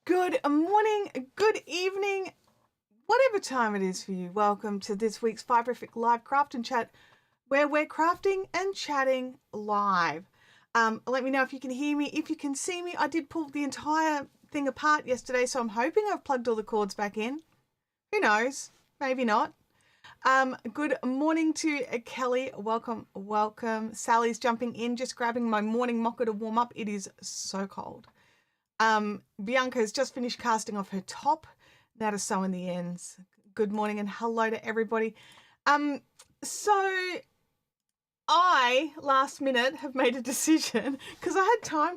Good morning, good evening, whatever time it is for you. Welcome to this week's Fibrific Live Craft and Chat, where we're crafting and chatting live. Let me know if you can hear me, if you can see me. I did pull the entire thing apart yesterday, so I'm hoping I've plugged all the cords back in. Who knows? Maybe not. Good morning to Kelly. Welcome, welcome. Sally's jumping in, just grabbing my morning mocha to warm up. It is so cold. Bianca's just finished casting off her top. Now to sew in the ends. Good morning and hello to everybody. So I last minute have made a decision because I had time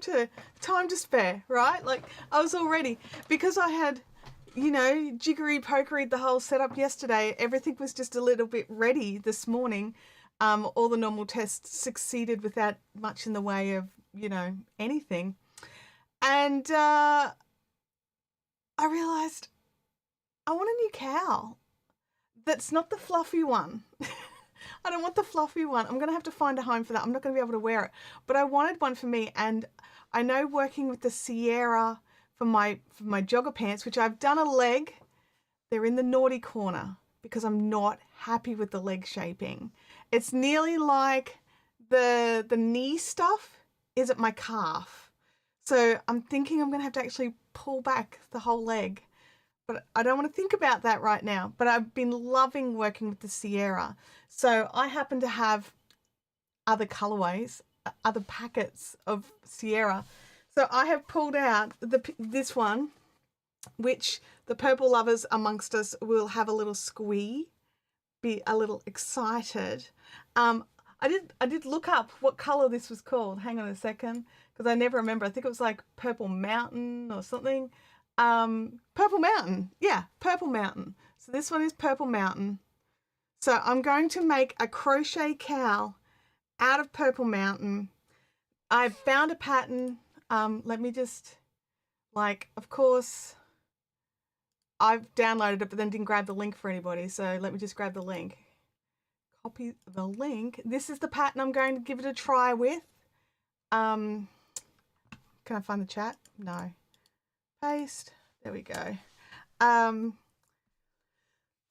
to spare, right? Like I was all ready because I had, jiggery pokery the whole setup yesterday. Everything was just a little bit ready this morning. All the normal tests succeeded without much in the way of, anything. And I realized I want a new cowl that's not the fluffy one. I don't want the fluffy one. I'm going to have to find a home for that. I'm not going to be able to wear it. But I wanted one for me. And I know working with the Sierra for my jogger pants, which I've done a leg, they're in the naughty corner because I'm not happy with the leg shaping. It's nearly like the knee stuff is at my calf. So I'm thinking I'm going to have to actually pull back the whole leg. But I don't want to think about that right now. But I've been loving working with the Sierra. So I happen to have other colorways, other packets of Sierra. So I have pulled out this one, which the purple lovers amongst us will have a little squee, be a little excited. I did look up what color this was called. Hang on a second, because I never remember. I think it was like Purple Mountain or something. Purple Mountain. Yeah, Purple Mountain. So this one is Purple Mountain. So I'm going to make a crochet cowl out of Purple Mountain. I've found a pattern. Let me just, of course, I've downloaded it, but then didn't grab the link for anybody. So let me just grab the link. Copy the link. This is the pattern I'm going to give it a try with. Can I find the chat? No. Paste. There we go.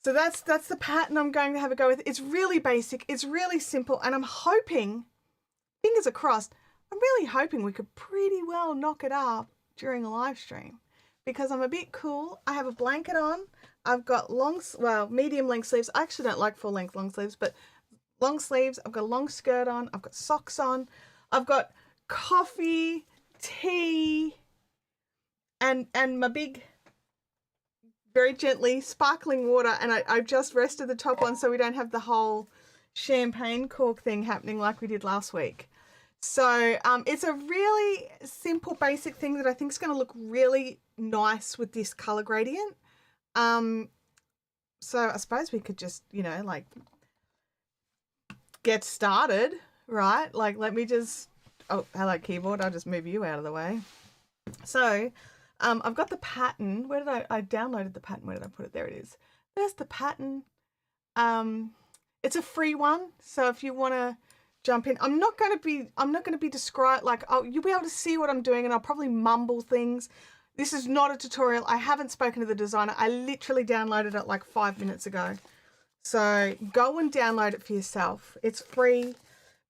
So that's the pattern I'm going to have a go with. It's really basic. It's really simple. And I'm hoping, fingers are crossed, I'm really hoping we could pretty well knock it up during a live stream because I'm a bit cool. I have a blanket on. I've got medium length sleeves. I actually don't like full length long sleeves, but long sleeves. I've got a long skirt on. I've got socks on. I've got coffee, tea, and my big, very gently sparkling water. And I just rested the top on so we don't have the whole champagne cork thing happening like we did last week. So it's a really simple, basic thing that I think is going to look really nice with this color gradient. So I suppose we could just, get started, right? Let me just, hello keyboard, I'll just move you out of the way. So I've got the pattern. Where did I downloaded the pattern? Where did I put it? There it is. There's the pattern. It's a free one. So if you want to jump in, I'm not going to be described you'll be able to see what I'm doing and I'll probably mumble things. This is not a tutorial. I haven't spoken to the designer. I literally downloaded it like 5 minutes ago. So go and download it for yourself. It's free,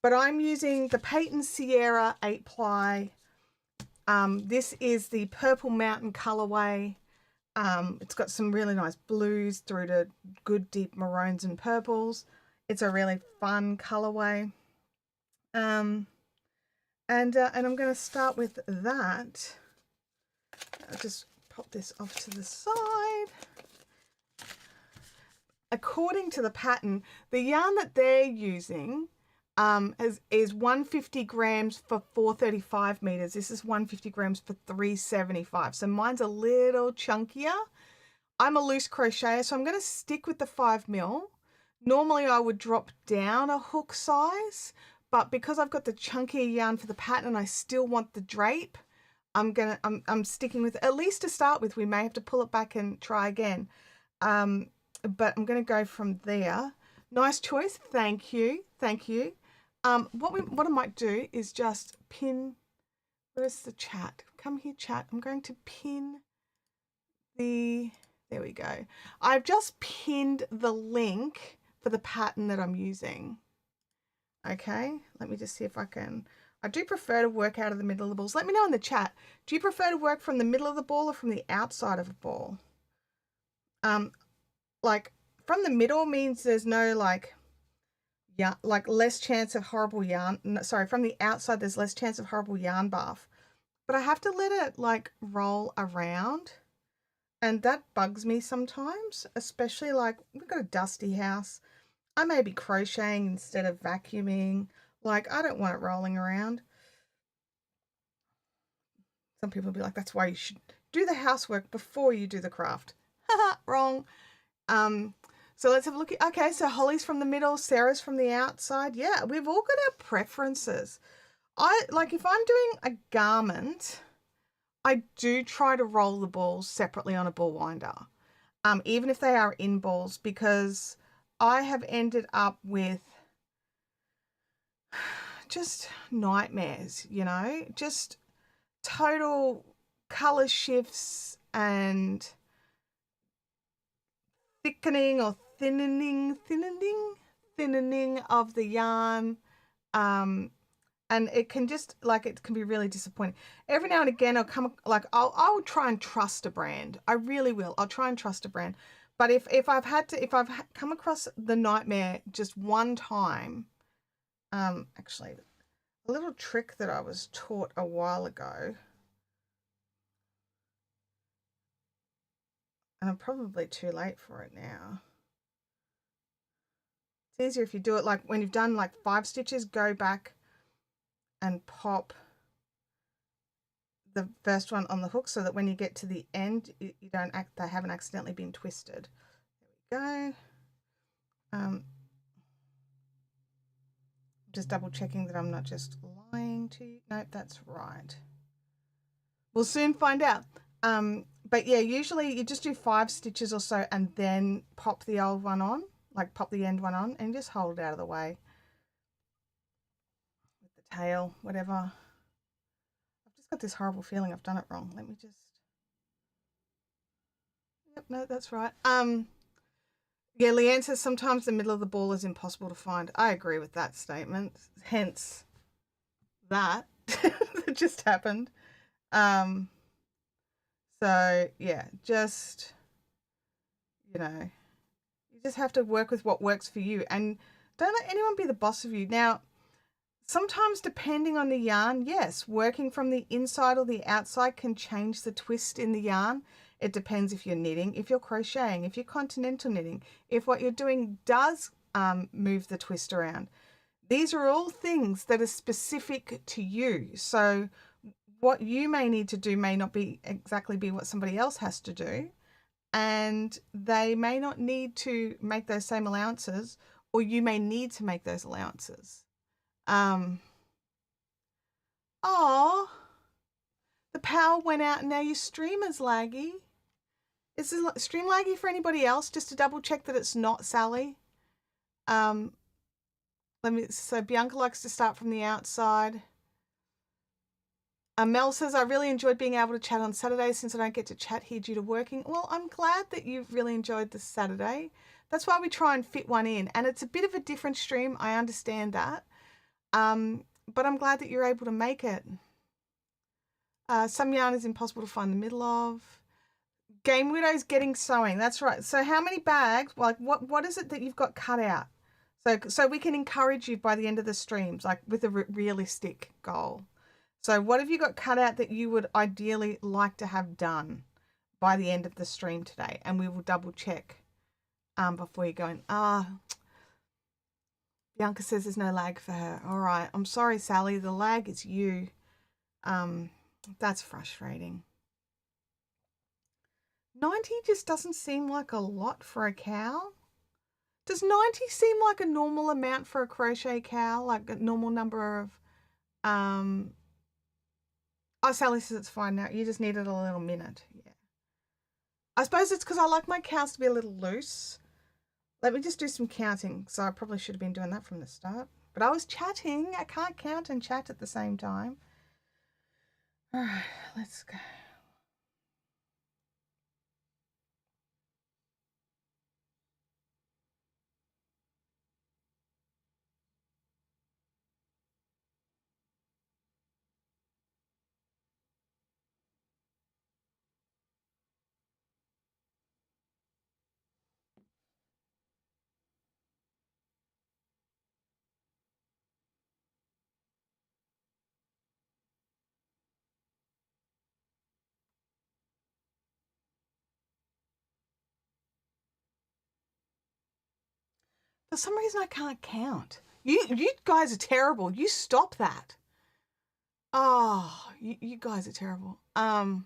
but I'm using the Peyton Sierra 8-ply. This is the Purple Mountain colorway. It's got some really nice blues through to good deep maroons and purples. It's a really fun colorway. And I'm going to start with that. I'll just pop this off to the side. According to the pattern, the yarn that they're using is 150 grams for 435 meters. This is 150 grams for 375. So mine's a little chunkier. I'm a loose crocheter, so I'm going to stick with the 5 mil. Normally I would drop down a hook size, but because I've got the chunkier yarn for the pattern, I still want the drape. I'm sticking with, at least to start with. We may have to pull it back and try again. But I'm going to go from there. Nice choice. Thank you. Thank you. What I might do is just pin, where's the chat? Come here, chat. I'm going to pin there we go. I've just pinned the link for the pattern that I'm using. Okay, let me just see if I can. I do prefer to work out of the middle of the balls. Let me know in the chat. Do you prefer to work from the middle of the ball or from the outside of the ball? Like from the middle means there's no like less chance of horrible yarn. No, sorry, from the outside there's less chance of horrible yarn bath. But I have to let it like roll around. And that bugs me sometimes, especially like we've got a dusty house. I may be crocheting instead of vacuuming. Like I don't want it rolling around. Some people will be like, that's why you should do the housework before you do the craft. Haha, wrong. So let's have a look at, okay, so Holly's from the middle, Sarah's from the outside. Yeah, we've all got our preferences. If I'm doing a garment, I do try to roll the balls separately on a ball winder, even if they are in balls, because I have ended up with just nightmares, you know, just total color shifts and thickening or thinning of the yarn. And it can just it can be really disappointing. Every now and again I'll try and trust a brand. I really will. I'll try and trust a brand. But if I've come across the nightmare just one time, actually a little trick that I was taught a while ago, and I'm probably too late for it now. It's easier if you do it like when you've done like 5 stitches, go back and pop the first one on the hook so that when you get to the end, they haven't accidentally been twisted. There we go. Just double checking that I'm not just lying to you. Nope, that's right. We'll soon find out. But yeah, usually you just do 5 stitches or so and then pop the old one on, like pop the end one on and just hold it out of the way with the tail, whatever. I've just got this horrible feeling I've done it wrong. Let me just, yep, no, that's right. Yeah, Leanne says sometimes the middle of the ball is impossible to find. I agree with that statement. Hence that that just happened. So yeah, just, you know, you just have to work with what works for you and don't let anyone be the boss of you. Now, sometimes depending on the yarn, yes, working from the inside or the outside can change the twist in the yarn. It depends if you're knitting, if you're crocheting, if you're continental knitting, if what you're doing does move the twist around. These are all things that are specific to you. So what you may need to do may not be exactly what somebody else has to do. And they may not need to make those same allowances, or you may need to make those allowances. Oh, the power went out and now your stream is laggy. Is the stream laggy for anybody else? Just to double check that it's not Sally. So Bianca likes to start from the outside. Mel says, I really enjoyed being able to chat on Saturday since I don't get to chat here due to working. Well, I'm glad that you've really enjoyed this Saturday. That's why we try and fit one in. And it's a bit of a different stream. I understand that. But I'm glad that you're able to make it. Some yarn is impossible to find the middle of. Game Widow's getting sewing. That's right. So how many bags, like what is it that you've got cut out? So we can encourage you by the end of the streams, like with a realistic goal. So what have you got cut out that you would ideally like to have done by the end of the stream today? And we will double check before you go in. Bianca says there's no lag for her. All right. I'm sorry, Sally. The lag is you. That's frustrating. 90 just doesn't seem like a lot for a cow. Does 90 seem like a normal amount for a crochet cow? Like a normal number of... Oh, Sally says it's fine now. You just needed a little minute. Yeah. I suppose it's because I like my cows to be a little loose. Let me just do some counting. So I probably should have been doing that from the start. But I was chatting. I can't count and chat at the same time. All right, let's go. For some reason, I can't count. You guys are terrible. You stop that. Oh, you guys are terrible. Oh,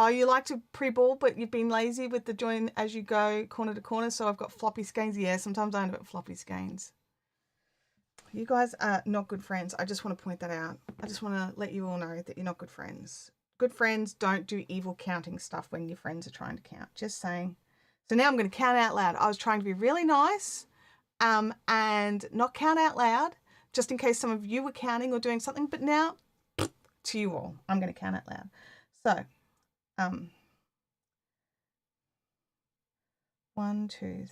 you like to pre-ball, but you've been lazy with the join as you go corner to corner. So I've got floppy skeins. Yeah, sometimes I end up with floppy skeins. You guys are not good friends. I just want to point that out. I just want to let you all know that you're not good friends. Good friends don't do evil counting stuff when your friends are trying to count. Just saying. So now I'm going to count out loud. I was trying to be really nice and not count out loud, just in case some of you were counting or doing something. But now, to you all, I'm going to count out loud. So, 1, 2, 3, 4, 5,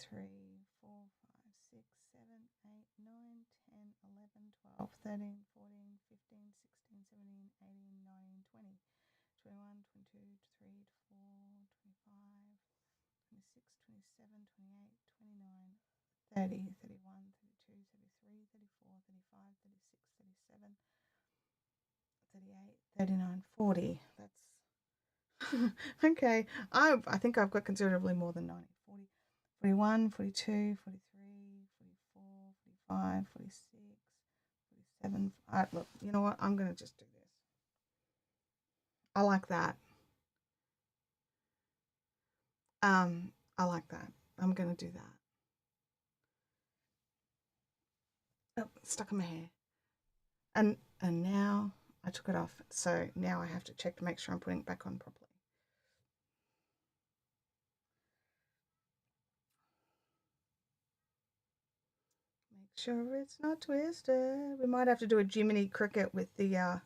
6, 7, 8, 9, 10, 11, 12, 13, 14, 15, 16, 17, 18, 19, 20, 21, 22, 23, 24, 25, 26, 27, 28, 29, 30, 31, 32, 33, 34, 35, 36, 37, 38, 39, 40. That's okay. I think I've got considerably more than 90. 40, 41, 42, 43, 44, 45, 46, 47. Look, you know what? I'm going to just do this. I like that. I like that. I'm going to do that. Oh, stuck in my hair. And now I took it off. So now I have to check to make sure I'm putting it back on properly. Make sure it's not twisted. We might have to do a Jiminy Cricket with the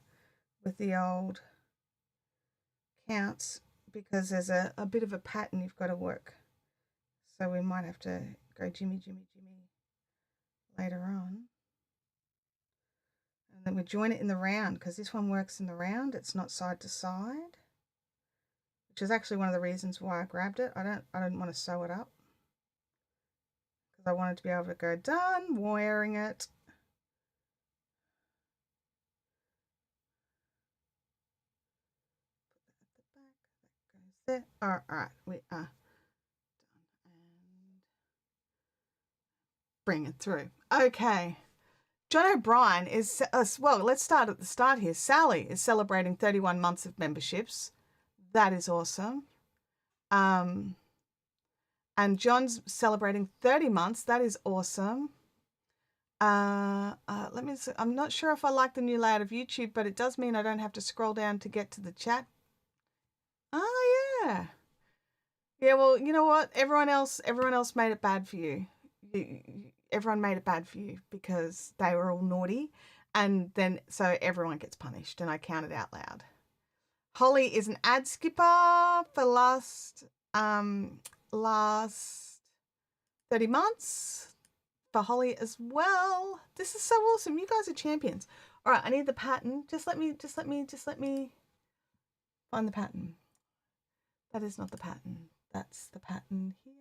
old counts because there's a bit of a pattern you've got to work. So we might have to go Jimmy, Jimmy, Jimmy later on. And then we join it in the round because this one works in the round. It's not side to side, which is actually one of the reasons why I grabbed it. I don't want to sew it up because I wanted to be able to go done wearing it. Put that at the back. That goes there. All right, we are done. And bring it through. Okay. John O'Brien is, well, let's start at the start here. Sally is celebrating 31 months of memberships. That is awesome. And John's celebrating 30 months. That is awesome. Let me see. I'm not sure if I like the new layout of YouTube, but it does mean I don't have to scroll down to get to the chat. Oh, yeah. Yeah, well, you know what? Everyone else made it bad for you. Everyone made it bad for you because they were all naughty, and then so everyone gets punished, and I counted out loud. Holly is an ad skipper for last 30 months for Holly as well. This is so awesome. You guys are champions. All right, I need the pattern. Just let me find the pattern. That is not the pattern. That's the pattern here.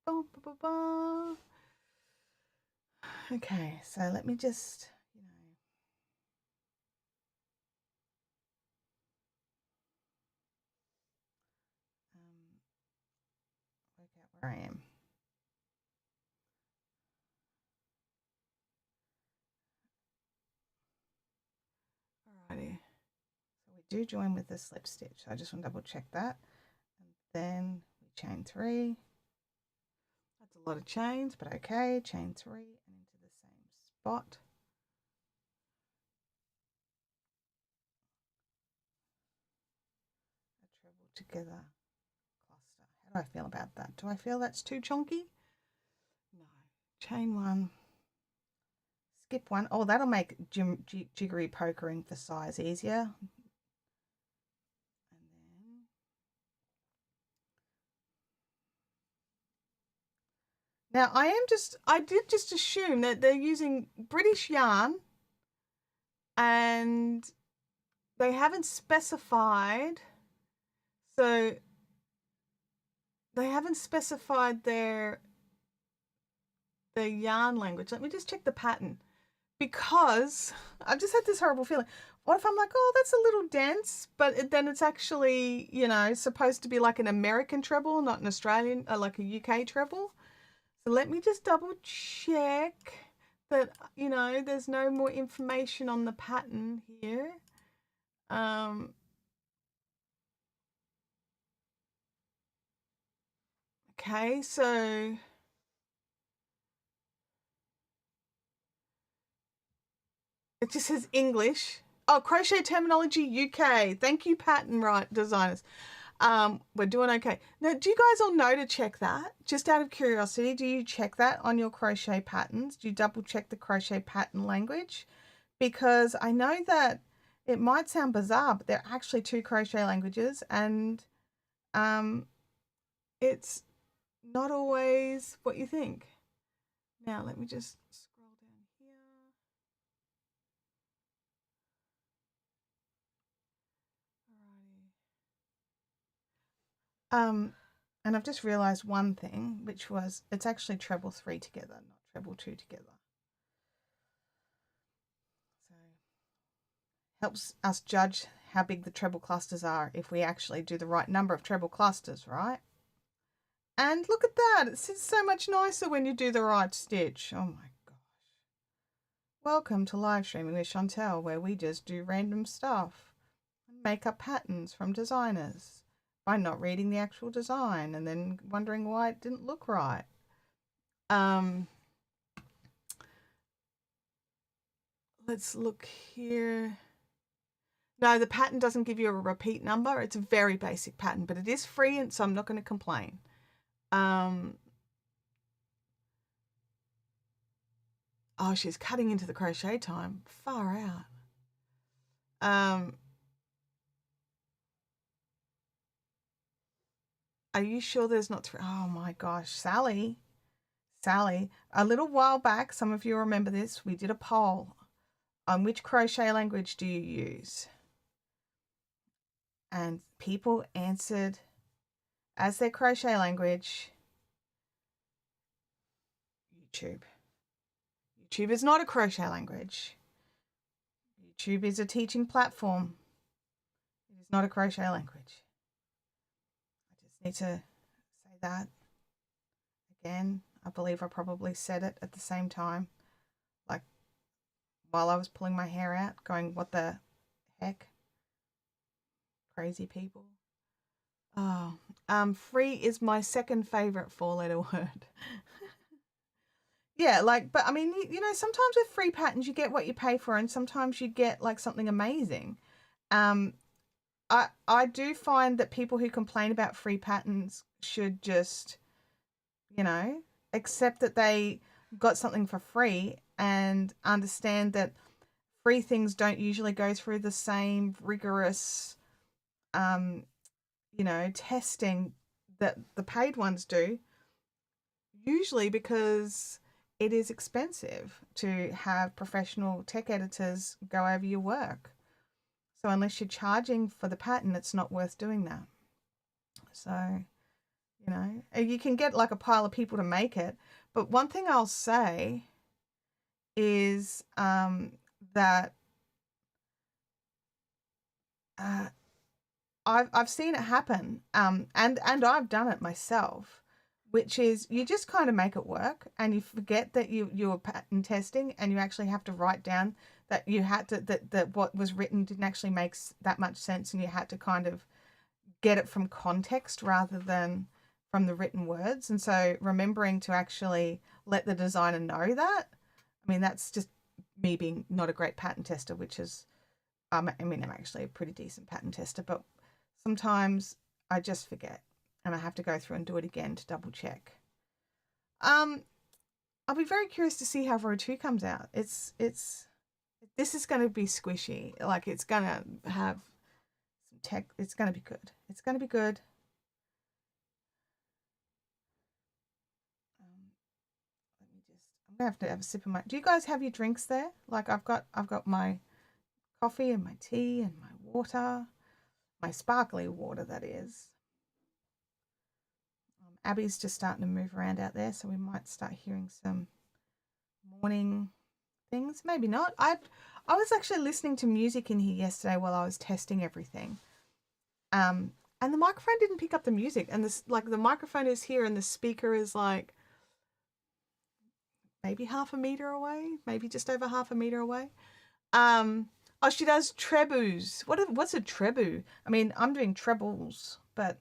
Boom, boom, boom, boom. Okay, so let me just, work out where I am. Alrighty, so we do join with the slip stitch. I just want to double check that. And then we chain 3. That's a lot of chains, but okay, chain 3 and into the same spot. A treble together cluster. How do I feel about that? Do I feel that's too chunky? No. Chain 1. Skip 1. Oh, that'll make jiggery pokering for size easier. And then now I did just assume that they're using British yarn and they haven't specified, so they haven't specified their yarn language. Let me just check the pattern because I've just had this horrible feeling. What if I'm like, oh, that's a little dense, but then it's actually, supposed to be like an American treble, not an Australian, like a UK treble. So let me just double check that, there's no more information on the pattern here. Okay, so it just says English. Oh, Crochet Terminology UK. Thank you, pattern right designers. We're doing okay. Now, do you guys all know to check that? Just out of curiosity, do you check that on your crochet patterns? Do you double check the crochet pattern language? Because I know that it might sound bizarre, but there are actually two crochet languages, and it's not always what you think. Now, let me just scroll down here. Alrighty. And I've just realized one thing, which was it's actually treble 3 together, not treble 2 together. So helps us judge how big the treble clusters are if we actually do the right number of treble clusters, right? And look at that, it sits so much nicer when you do the right stitch. Oh my gosh. Welcome to live streaming with Chantelle, where we just do random stuff and make up patterns from designers by not reading the actual design and then wondering why it didn't look right. Let's look here. No, the pattern doesn't give you a repeat number. It's a very basic pattern, but it is free, and so I'm not going to complain. Oh, she's cutting into the crochet time. Far out. Are you sure there's not three? Oh my gosh, Sally, a little while back, some of you remember this, we did a poll on which crochet language do you use? And people answered as their crochet language, YouTube. YouTube is not a crochet language. YouTube is a teaching platform. It is not a crochet language. I just need to say that again. I believe I probably said it at the same time, like while I was pulling my hair out, going, what the heck? Crazy people. Oh, free is my second favorite 4-letter word. Yeah, like, but I mean, sometimes with free patterns, you get what you pay for, and sometimes you get like something amazing. I do find that people who complain about free patterns should just, accept that they got something for free and understand that free things don't usually go through the same rigorous, testing that the paid ones do. Usually because it is expensive to have professional tech editors go over your work. So unless you're charging for the pattern, it's not worth doing that. So, you can get like a pile of people to make it. But one thing I'll say is that I've seen it happen, and I've done it myself, which is you just kind of make it work, and you forget that you were pattern testing, and you actually have to write down that you had to that what was written didn't actually make that much sense, and you had to kind of get it from context rather than from the written words. And so remembering to actually let the designer know that, I mean, that's just me being not a great pattern tester, which is, I'm actually a pretty decent pattern tester, but sometimes I just forget and I have to go through and do it again to double check. I'll be very curious to see how row 2 comes out. This is going to be squishy. Like, it's going to have some tech. It's going to be good. It's going to be good. I'm going to have a sip of my, do you guys have your drinks there? Like, I've got my coffee and my tea and my water, my sparkly water, that is. Abby's just starting to move around out there, so we might start hearing some morning things. Maybe not. I was actually listening to music in here yesterday while I was testing everything. And the microphone didn't pick up the music, and the microphone is here and the speaker is like maybe half a meter away, maybe just over half a meter away. Oh, she does trebus. What's a trebu? I mean, I'm doing trebles, but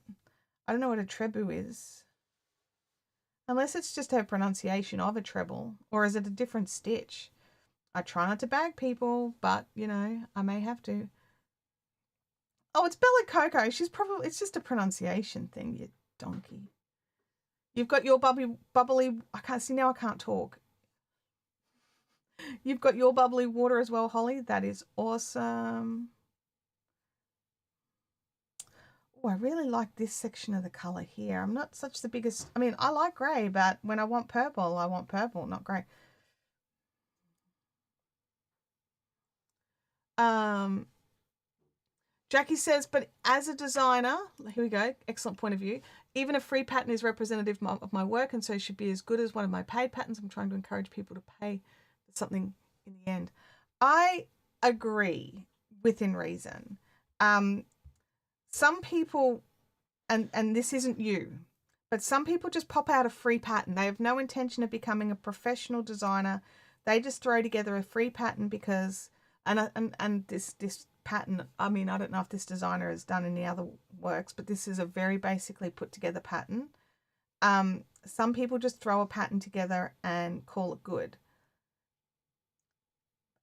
I don't know what a trebu is. Unless it's just her pronunciation of a treble, or is it a different stitch? I try not to bag people, but you know, I may have to. Oh, it's Bella Coco. It's just a pronunciation thing, you donkey. You've got your bubbly, I can't see now, I can't talk. You've got your bubbly water as well, Holly. That is awesome. Oh, I really like this section of the color here. I'm not such the biggest, I mean, I like gray, but when I want purple, not gray. Jackie says, but as a designer, here we go, excellent point of view, even a free pattern is representative of my work and so should be as good as one of my paid patterns. I'm trying to encourage people to pay for something in the end. I agree within reason. Some people, and this isn't you, but some people just pop out a free pattern. They have no intention of becoming a professional designer. They just throw together a free pattern because, and this pattern, I mean, I don't know if this designer has done any other works, but this is a very basically put together pattern. Some people just throw a pattern together and call it good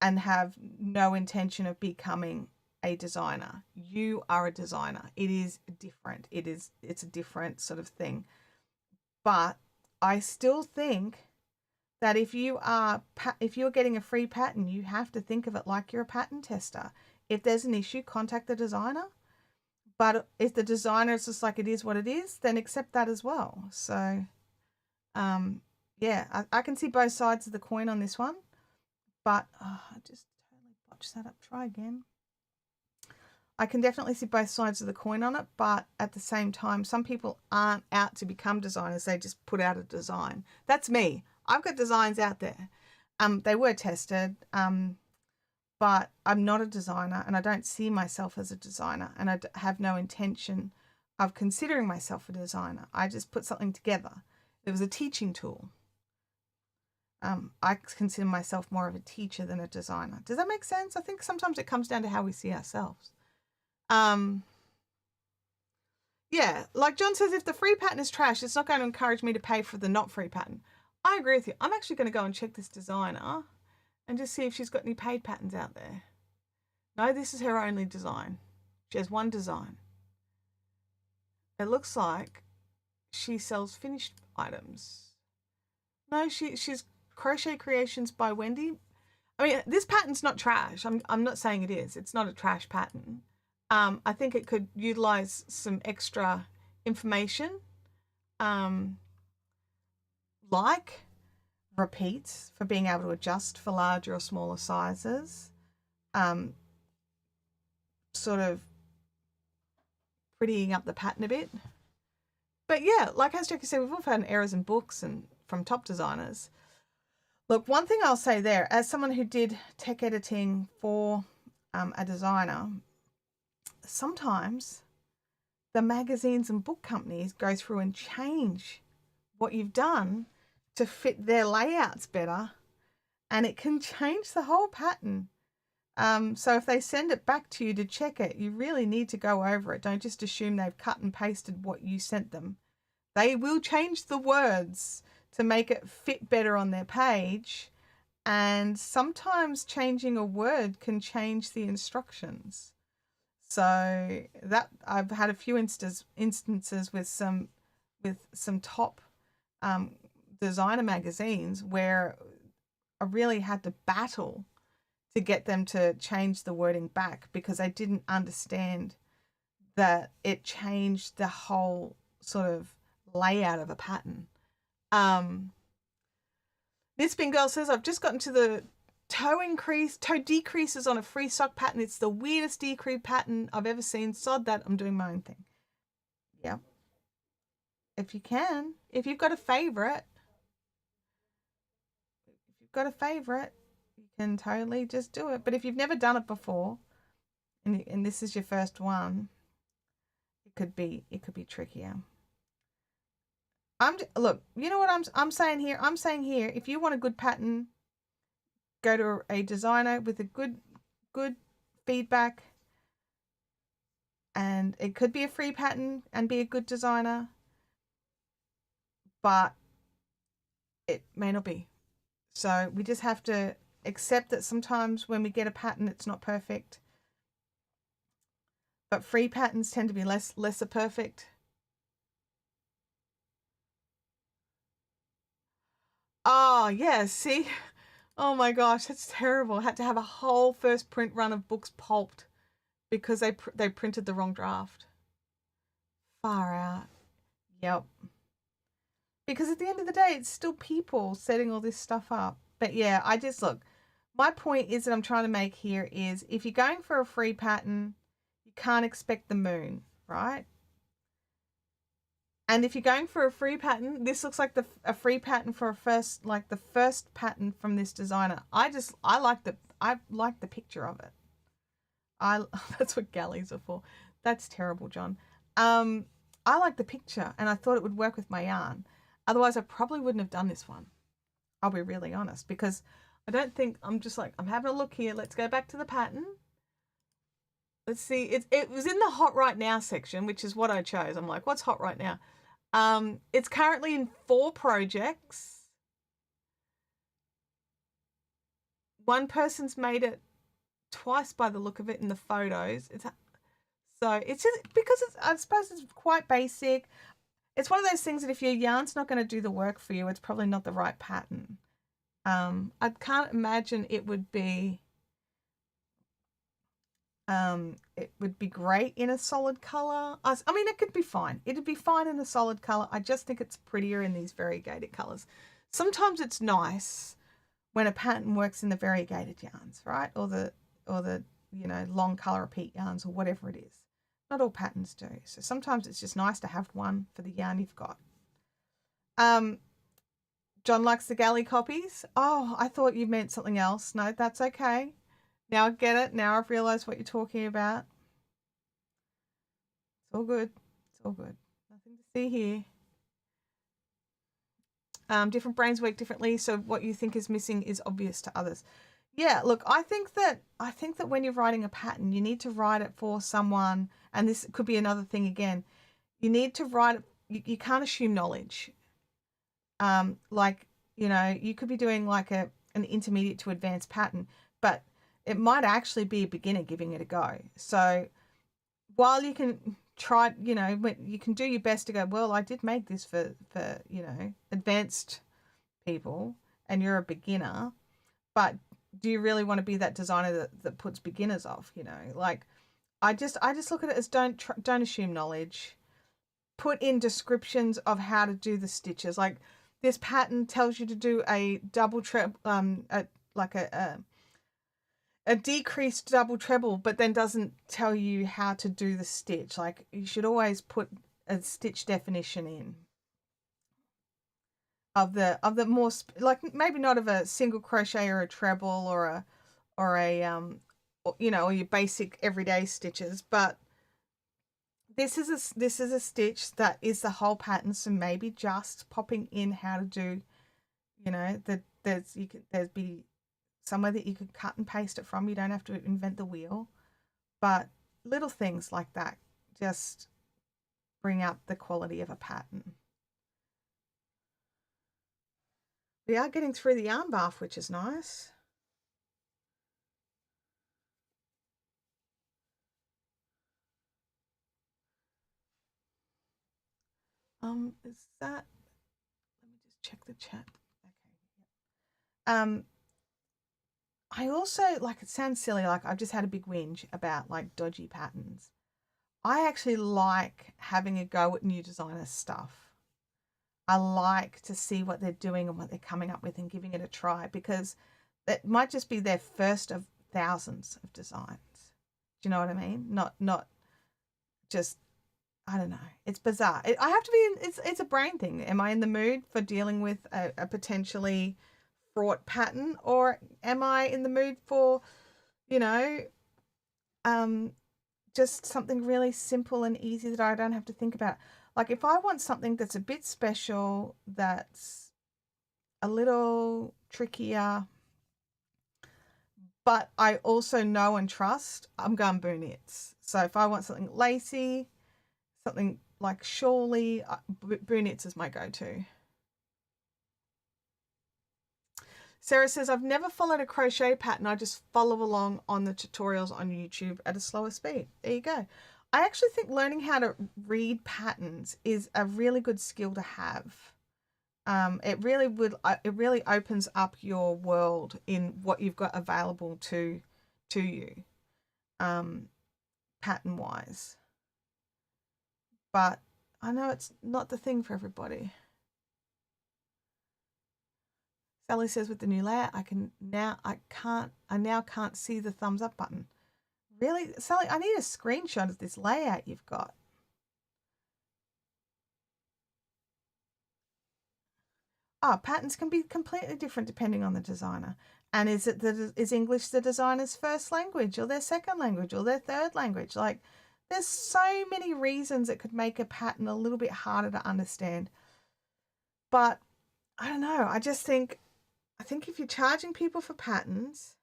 and have no intention of becoming a designer. You are a designer. It is different. It's a different sort of thing. But I still think that if you're getting a free pattern, you have to think of it like you're a pattern tester. If there's an issue, contact the designer. But if the designer is just like it is what it is, then accept that as well. So, yeah, I can see both sides of the coin on this one. But I just totally botched that up. Try again. I can definitely see both sides of the coin on it, but at the same time, some people aren't out to become designers. They just put out a design. That's me. I've got designs out there. They were tested, but I'm not a designer and I don't see myself as a designer and I have no intention of considering myself a designer. I just put something together. It was a teaching tool. I consider myself more of a teacher than a designer. Does that make sense? I think sometimes it comes down to how we see ourselves. Yeah, like John says, if the free pattern is trash, it's not going to encourage me to pay for the not free pattern. I agree with you. I'm actually going to go and check this designer and just see if she's got any paid patterns out there. No, this is her only design. She has one design. It looks like she sells finished items. No, she's Crochet Creations by Wendy. I mean, this pattern's not trash. I'm not saying it is. It's not a trash pattern. I think it could utilize some extra information, like repeats for being able to adjust for larger or smaller sizes, sort of prettying up the pattern a bit. But yeah, like as Jackie said, we've all found errors in books and from top designers. Look, one thing I'll say there, as someone who did tech editing for a designer, sometimes the magazines and book companies go through and change what you've done to fit their layouts better, and it can change the whole pattern. So if they send it back to you to check it, you really need to go over it. Don't just assume they've cut and pasted what you sent them. They will change the words to make it fit better on their page, and sometimes changing a word can change the instructions. So that I've had a few instances with some top designer magazines where I really had to battle to get them to change the wording back because I didn't understand that it changed the whole sort of layout of a pattern. This Spin Girl says, I've just gotten to the toe decreases on a free sock pattern. It's the weirdest decrease pattern I've ever seen. Sod that, I'm doing my own thing. Yeah. If you can. If you've got a favorite. You can totally just do it. But if you've never done it before, and this is your first one, it could be trickier. Look, you know what I'm saying here? I'm saying here, if you want a good pattern, go to a designer with a good feedback, and it could be a free pattern and be a good designer, but it may not be. So we just have to accept that sometimes when we get a pattern, it's not perfect. But free patterns tend to be lesser perfect. Oh, yeah, see? Oh my gosh, that's terrible. I had to have a whole first print run of books pulped because they printed the wrong draft. Far out. Yep. Because at the end of the day, it's still people setting all this stuff up. But yeah, I just look. My point is that I'm trying to make here is if you're going for a free pattern, you can't expect the moon, right? And if you're going for a free pattern, this looks like a free pattern for the first pattern from this designer. I like the picture of it. I That's what galleys are for. That's terrible, John. Um, I like the picture, and I thought it would work with my yarn. Otherwise, I probably wouldn't have done this one. I'll be really honest because I don't think I'm having a look here. Let's go back to the pattern. Let's see. It was in the hot right now section, which is what I chose. I'm like, what's hot right now? It's currently in 4 projects. One person's made it twice by the look of it in the photos. It's just because I suppose it's quite basic. It's one of those things that if your yarn's not going to do the work for you, it's probably not the right pattern. I can't imagine it would be great in a solid color. I mean, it could be fine. It'd be fine in a solid color. I just think it's prettier in these variegated colors. Sometimes it's nice when a pattern works in the variegated yarns, right? Or the long color repeat yarns or whatever it is. Not all patterns do. So sometimes it's just nice to have one for the yarn you've got. John likes the galley copies. Oh, I thought you meant something else. No, that's okay. Now I get it. Now I've realized what you're talking about. It's all good. It's all good. Nothing to see here. Different brains work differently, so what you think is missing is obvious to others. Yeah, look, I think that when you're writing a pattern, you need to write it for someone, and this could be another thing again. You need to write it. You can't assume knowledge. You could be doing like an intermediate to advanced pattern, but it might actually be a beginner giving it a go. So while you can try, you can do your best to go, well, I did make this for advanced people and you're a beginner, but do you really want to be that designer that puts beginners off? Like I just look at it as don't assume knowledge. Put in descriptions of how to do the stitches. Like this pattern tells you to do a double treble, a decreased double treble, but then doesn't tell you how to do the stitch. Like you should always put a stitch definition in of the more like maybe not of a single crochet or a treble or your basic everyday stitches, but this is a stitch that is the whole pattern. So maybe just popping in how to do, there's be somewhere that you could cut and paste it from. You don't have to invent the wheel, but little things like that just bring up the quality of a pattern. We are getting through the yarn bath, which is nice. Is that, let me just check the chat. Okay. I also, like, it sounds silly, like I've just had a big whinge about like dodgy patterns. I actually like having a go at new designer stuff. I like to see what they're doing and what they're coming up with and giving it a try, because it might just be their first of thousands of designs. Do you know what I mean? Not just, I don't know. It's bizarre. I have to be it's a brain thing. Am I in the mood for dealing with a potentially fraught pattern, or am I in the mood for, just something really simple and easy that I don't have to think about? Like if I want something that's a bit special, that's a little trickier, but I also know and trust, I'm going Boo Knits. So if I want something lacy, something like shawly, Boo Knits is my go-to. Sarah says, I've never followed a crochet pattern. I just follow along on the tutorials on YouTube at a slower speed. There you go. I actually think learning how to read patterns is a really good skill to have. It really opens up your world in what you've got available to you, pattern wise. But I know it's not the thing for everybody. Sally says, with the new layout, I now can't see the thumbs up button. Really, Sally, I need a screenshot of this layout you've got. Patterns can be completely different depending on the designer. And is English the designer's first language, or their second language, or their third language? Like, there's so many reasons it could make a pattern a little bit harder to understand. But I don't know. I think if you're charging people for patterns,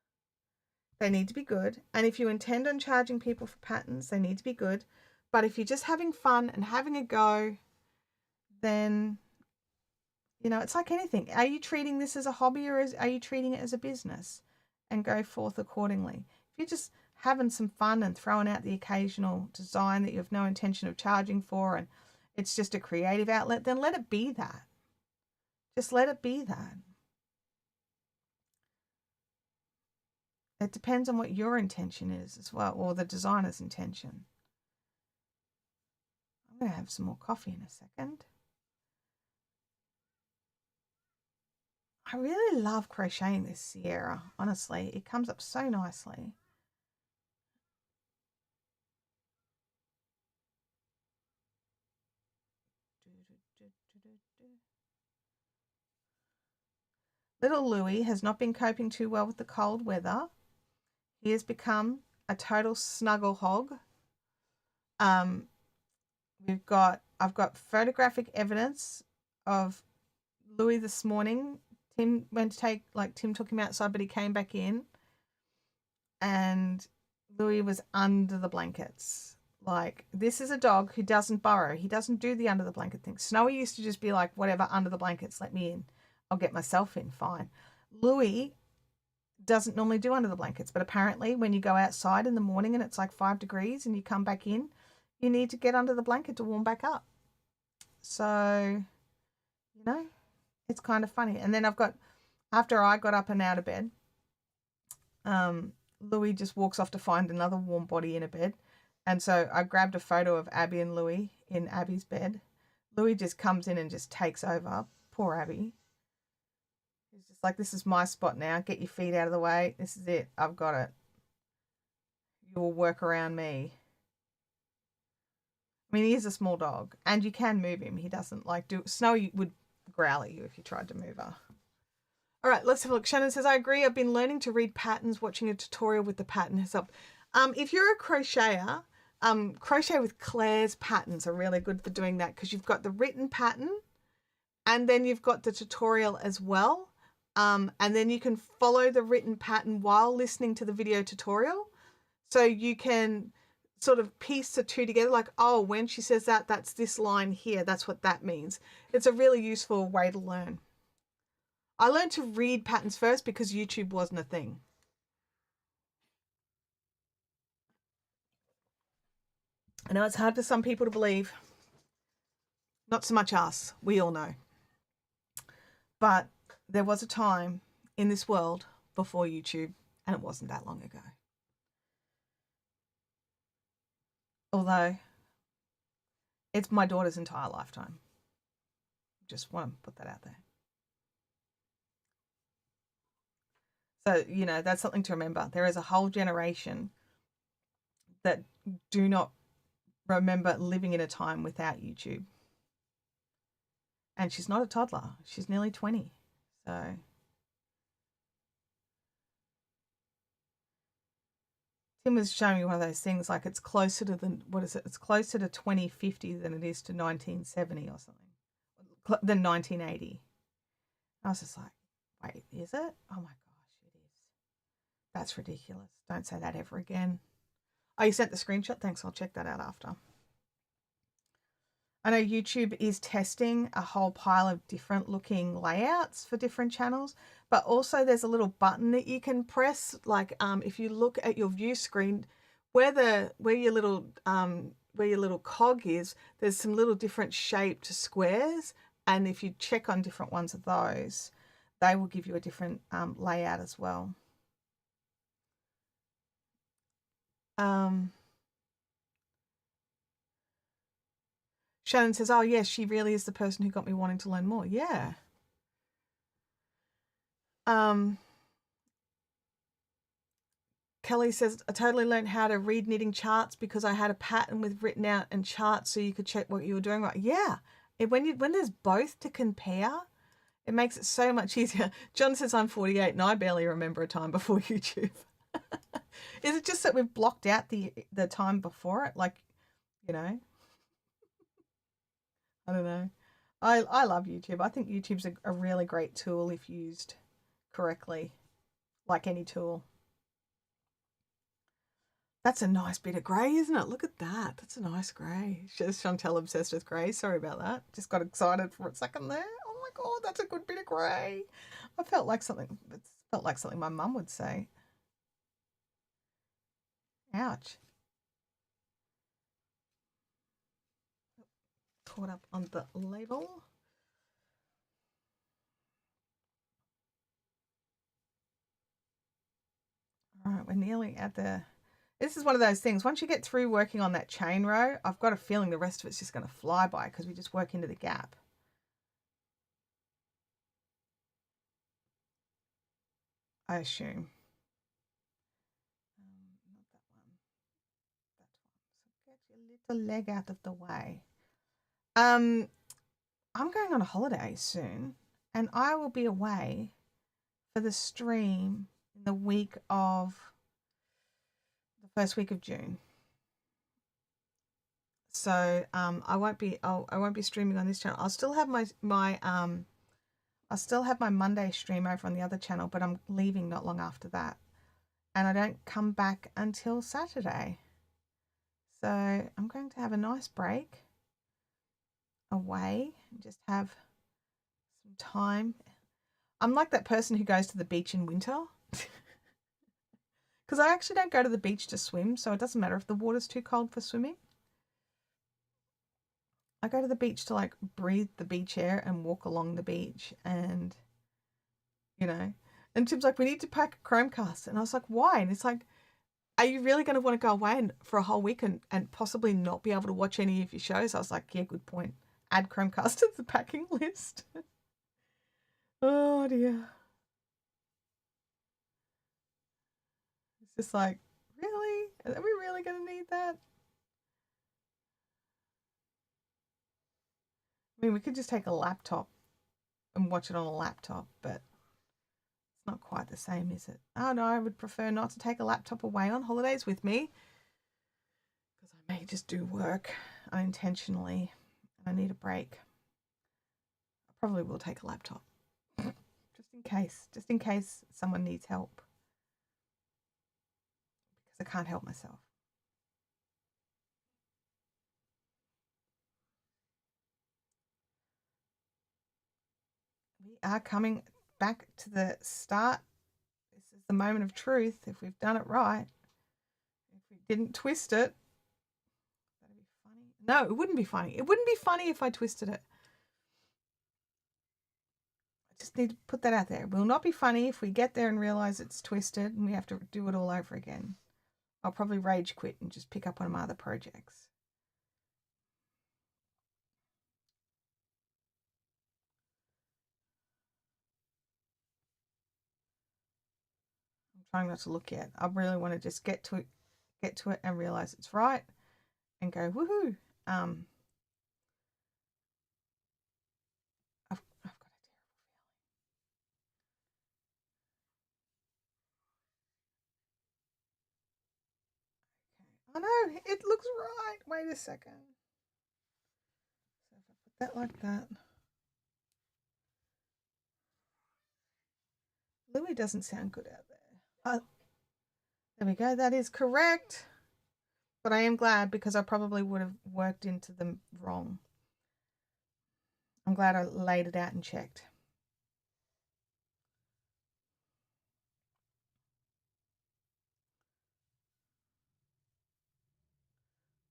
they need to be good. And if you intend on charging people for patterns, they need to be good. But if you're just having fun and having a go, then, you know, it's like anything. Are you treating this as a hobby, or are you treating it as a business? And go forth accordingly. If you're just having some fun and throwing out the occasional design that you have no intention of charging for, and it's just a creative outlet, then let it be that. Just let it be that. It depends on what your intention is as well, or the designer's intention. I'm going to have some more coffee in a second. I really love crocheting this Sierra, honestly. It comes up so nicely. Little Louis has not been coping too well with the cold weather. He has become a total snuggle hog. I've got photographic evidence of Louis this morning. Tim took him outside, but he came back in, and Louis was under the blankets. Like, this is a dog who doesn't burrow. He doesn't do the under the blanket thing. Snowy used to just be like, whatever, under the blankets, let me in. I'll get myself in, fine. Louis doesn't normally do under the blankets, but apparently when you go outside in the morning and it's like 5 degrees and you come back in, you need to get under the blanket to warm back up. So, you know, it's kind of funny. And then after I got up and out of bed, Louis just walks off to find another warm body in a bed. And so I grabbed a photo of Abby and Louis in Abby's bed. Louis just comes in and just takes over. Poor Abby. He's just like, this is my spot now. Get your feet out of the way. This is it. I've got it. You will work around me. I mean, he is a small dog, and you can move him. He doesn't Snowy would growl at you if you tried to move her. All right, let's have a look. Shannon says, I agree. I've been learning to read patterns. Watching a tutorial with the pattern has helped. If you're a crocheter, Crochet with Claire's patterns are really good for doing that, because you've got the written pattern and then you've got the tutorial as well. And then you can follow the written pattern while listening to the video tutorial. So you can sort of piece the two together, like, oh, when she says that, that's this line here. That's what that means. It's a really useful way to learn. I learned to read patterns first because YouTube wasn't a thing. I know it's hard for some people to believe. Not so much us. We all know. But there was a time in this world before YouTube, and it wasn't that long ago. Although it's my daughter's entire lifetime. Just want to put that out there. So, you know, that's something to remember. There is a whole generation that do not remember living in a time without YouTube. And she's not a toddler. She's nearly 20. So Kim was showing me one of those things like it's closer to what is it? It's closer to 2050 than it is to 1970 or something, than 1980. I was just like, wait, is it? Oh my gosh, it is. That's ridiculous. Don't say that ever again. Oh, you sent the screenshot? Thanks. I'll check that out after. I know YouTube is testing a whole pile of different looking layouts for different channels, but also there's a little button that you can press. Like if you look at your view screen, where your little cog is, there's some little different shaped squares, and if you check on different ones of those, they will give you a different layout as well. Shannon says, oh, yes, she really is the person who got me wanting to learn more. Yeah. Kelly says, I totally learned how to read knitting charts because I had a pattern with written out and charts so you could check what you were doing right. Yeah. When there's both to compare, it makes it so much easier. John says, I'm 48 and I barely remember a time before YouTube. Is it just that we've blocked out the time before it? Like, you know? I don't know. I love YouTube. I think YouTube's a really great tool if used correctly, like any tool. That's a nice bit of grey, isn't it? Look at that. That's a nice grey. Chantelle obsessed with grey. Sorry about that. Just got excited for a second there. Oh my god, that's a good bit of grey. I felt like something. It felt like something my mum would say. Ouch. Caught up on the label. All right, we're nearly at the. This is one of those things. Once you get through working on that chain row, I've got a feeling the rest of it's just going to fly by because we just work into the gap. I assume. Not that one. That one. So get your little leg out of the way. I'm going on a holiday soon, and I will be away for the stream in the week of the first week of June. So I won't be streaming on this channel. I'll still have my Monday stream over on the other channel, but I'm leaving not long after that. And I don't come back until Saturday. So I'm going to have a nice break away and just have some time. I'm like that person who goes to the beach in winter. Because I actually don't go to the beach to swim, so it doesn't matter if the water's too cold for swimming. I go to the beach to like breathe the beach air and walk along the beach and, you know. And Tim's like, we need to pack a Chromecast. And I was like, why? And it's like, are you really going to want to go away for a whole week and possibly not be able to watch any of your shows? I was like, yeah, good point. Add Chromecast to the packing list. Oh dear. It's just like, really? Are we really going to need that? I mean, we could just take a laptop and watch it on a laptop, but it's not quite the same, is it? Oh no, I would prefer not to take a laptop away on holidays with me because I may just do work unintentionally and I need a break. I probably will take a laptop just in case someone needs help because I can't help myself. We are coming back to the start. This is the moment of truth. If we've done it right, if we didn't twist it, that'd be funny. No, it wouldn't be funny. It wouldn't be funny if I twisted it. I just need to put that out there. It will not be funny if we get there and realize it's twisted and we have to do it all over again. I'll probably rage quit and just pick up one of my other projects. I'm trying not to look yet. I really want to just get to it and realize it's right and go woohoo. I've got a terrible I know, it looks right. Wait a second. So if I put that like that. Louis doesn't sound good out there. There we go. That is correct. But I am glad because I probably would have worked into them wrong. I'm glad I laid it out and checked.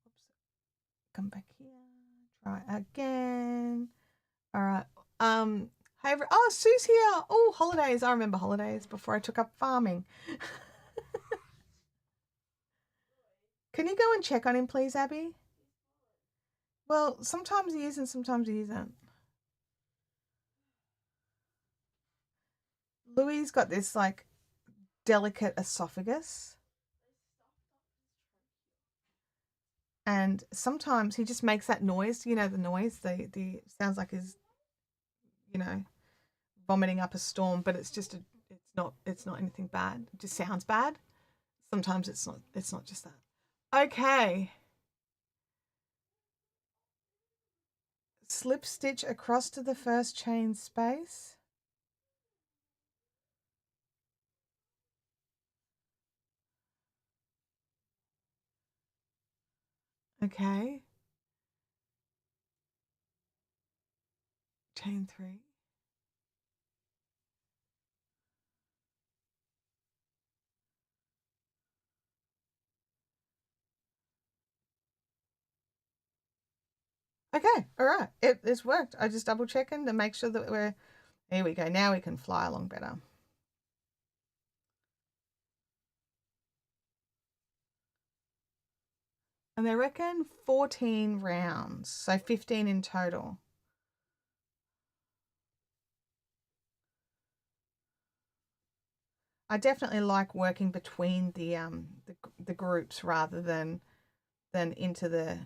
Oops. Come back here. Try again. All right. Hey, oh, Sue's here. Oh, holidays. I remember holidays before I took up farming. Can you go and check on him, please, Abby? Well, sometimes he is and sometimes he isn't. Louis got this like delicate esophagus. And sometimes he just makes that noise, you know, the noise, the sounds like he's, you know, vomiting up a storm, but it's just it's not anything bad. It just sounds bad. Sometimes it's not just that. Okay. Slip stitch across to the first chain space. Okay. Chain 3. Okay, all right. It's worked. I just double checking to make sure that we're, here we go. Now we can fly along better. And they reckon 14 rounds, so 15 in total. I definitely like working between the groups rather than into the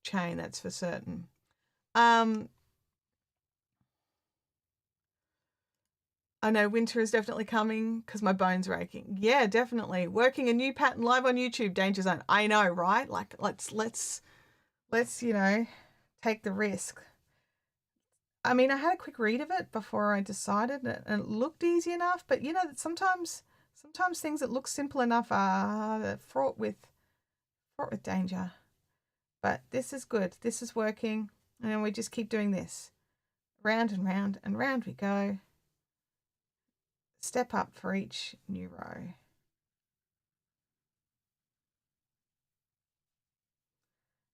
chain. That's for certain. I know winter is definitely coming because my bones are aching. Yeah, definitely. Working a new pattern live on YouTube, danger zone. I know, right? Like let's you know, take the risk. I mean, I had a quick read of it before I decided, and it looked easy enough. But you know, sometimes things that look simple enough are fraught with danger. But this is good. This is working, and then we just keep doing this, round and round and round we go. Step up for each new row.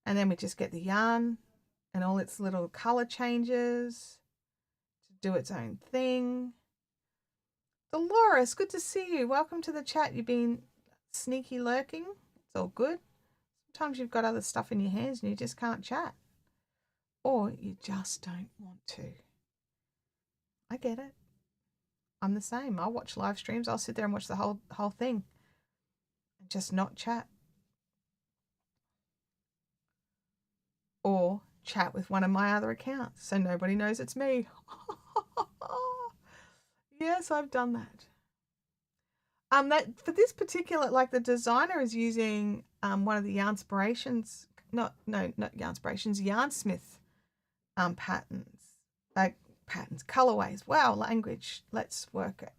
And then we just get the yarn and all its little color changes to do its own thing. Dolores, good to see you. Welcome to the chat. You've been sneaky lurking. It's all good. Sometimes you've got other stuff in your hands and you just can't chat. Or you just don't want to. I get it. I'm the same. I'll watch live streams. I'll sit there and watch the whole thing and just not chat. Or chat with one of my other accounts so nobody knows it's me. Yes, I've done that. That for this particular, like the designer is using one of the Yarnspirations, not Yarnspirations, Yarnsmith patterns, colorways. Wow, language. Let's work it.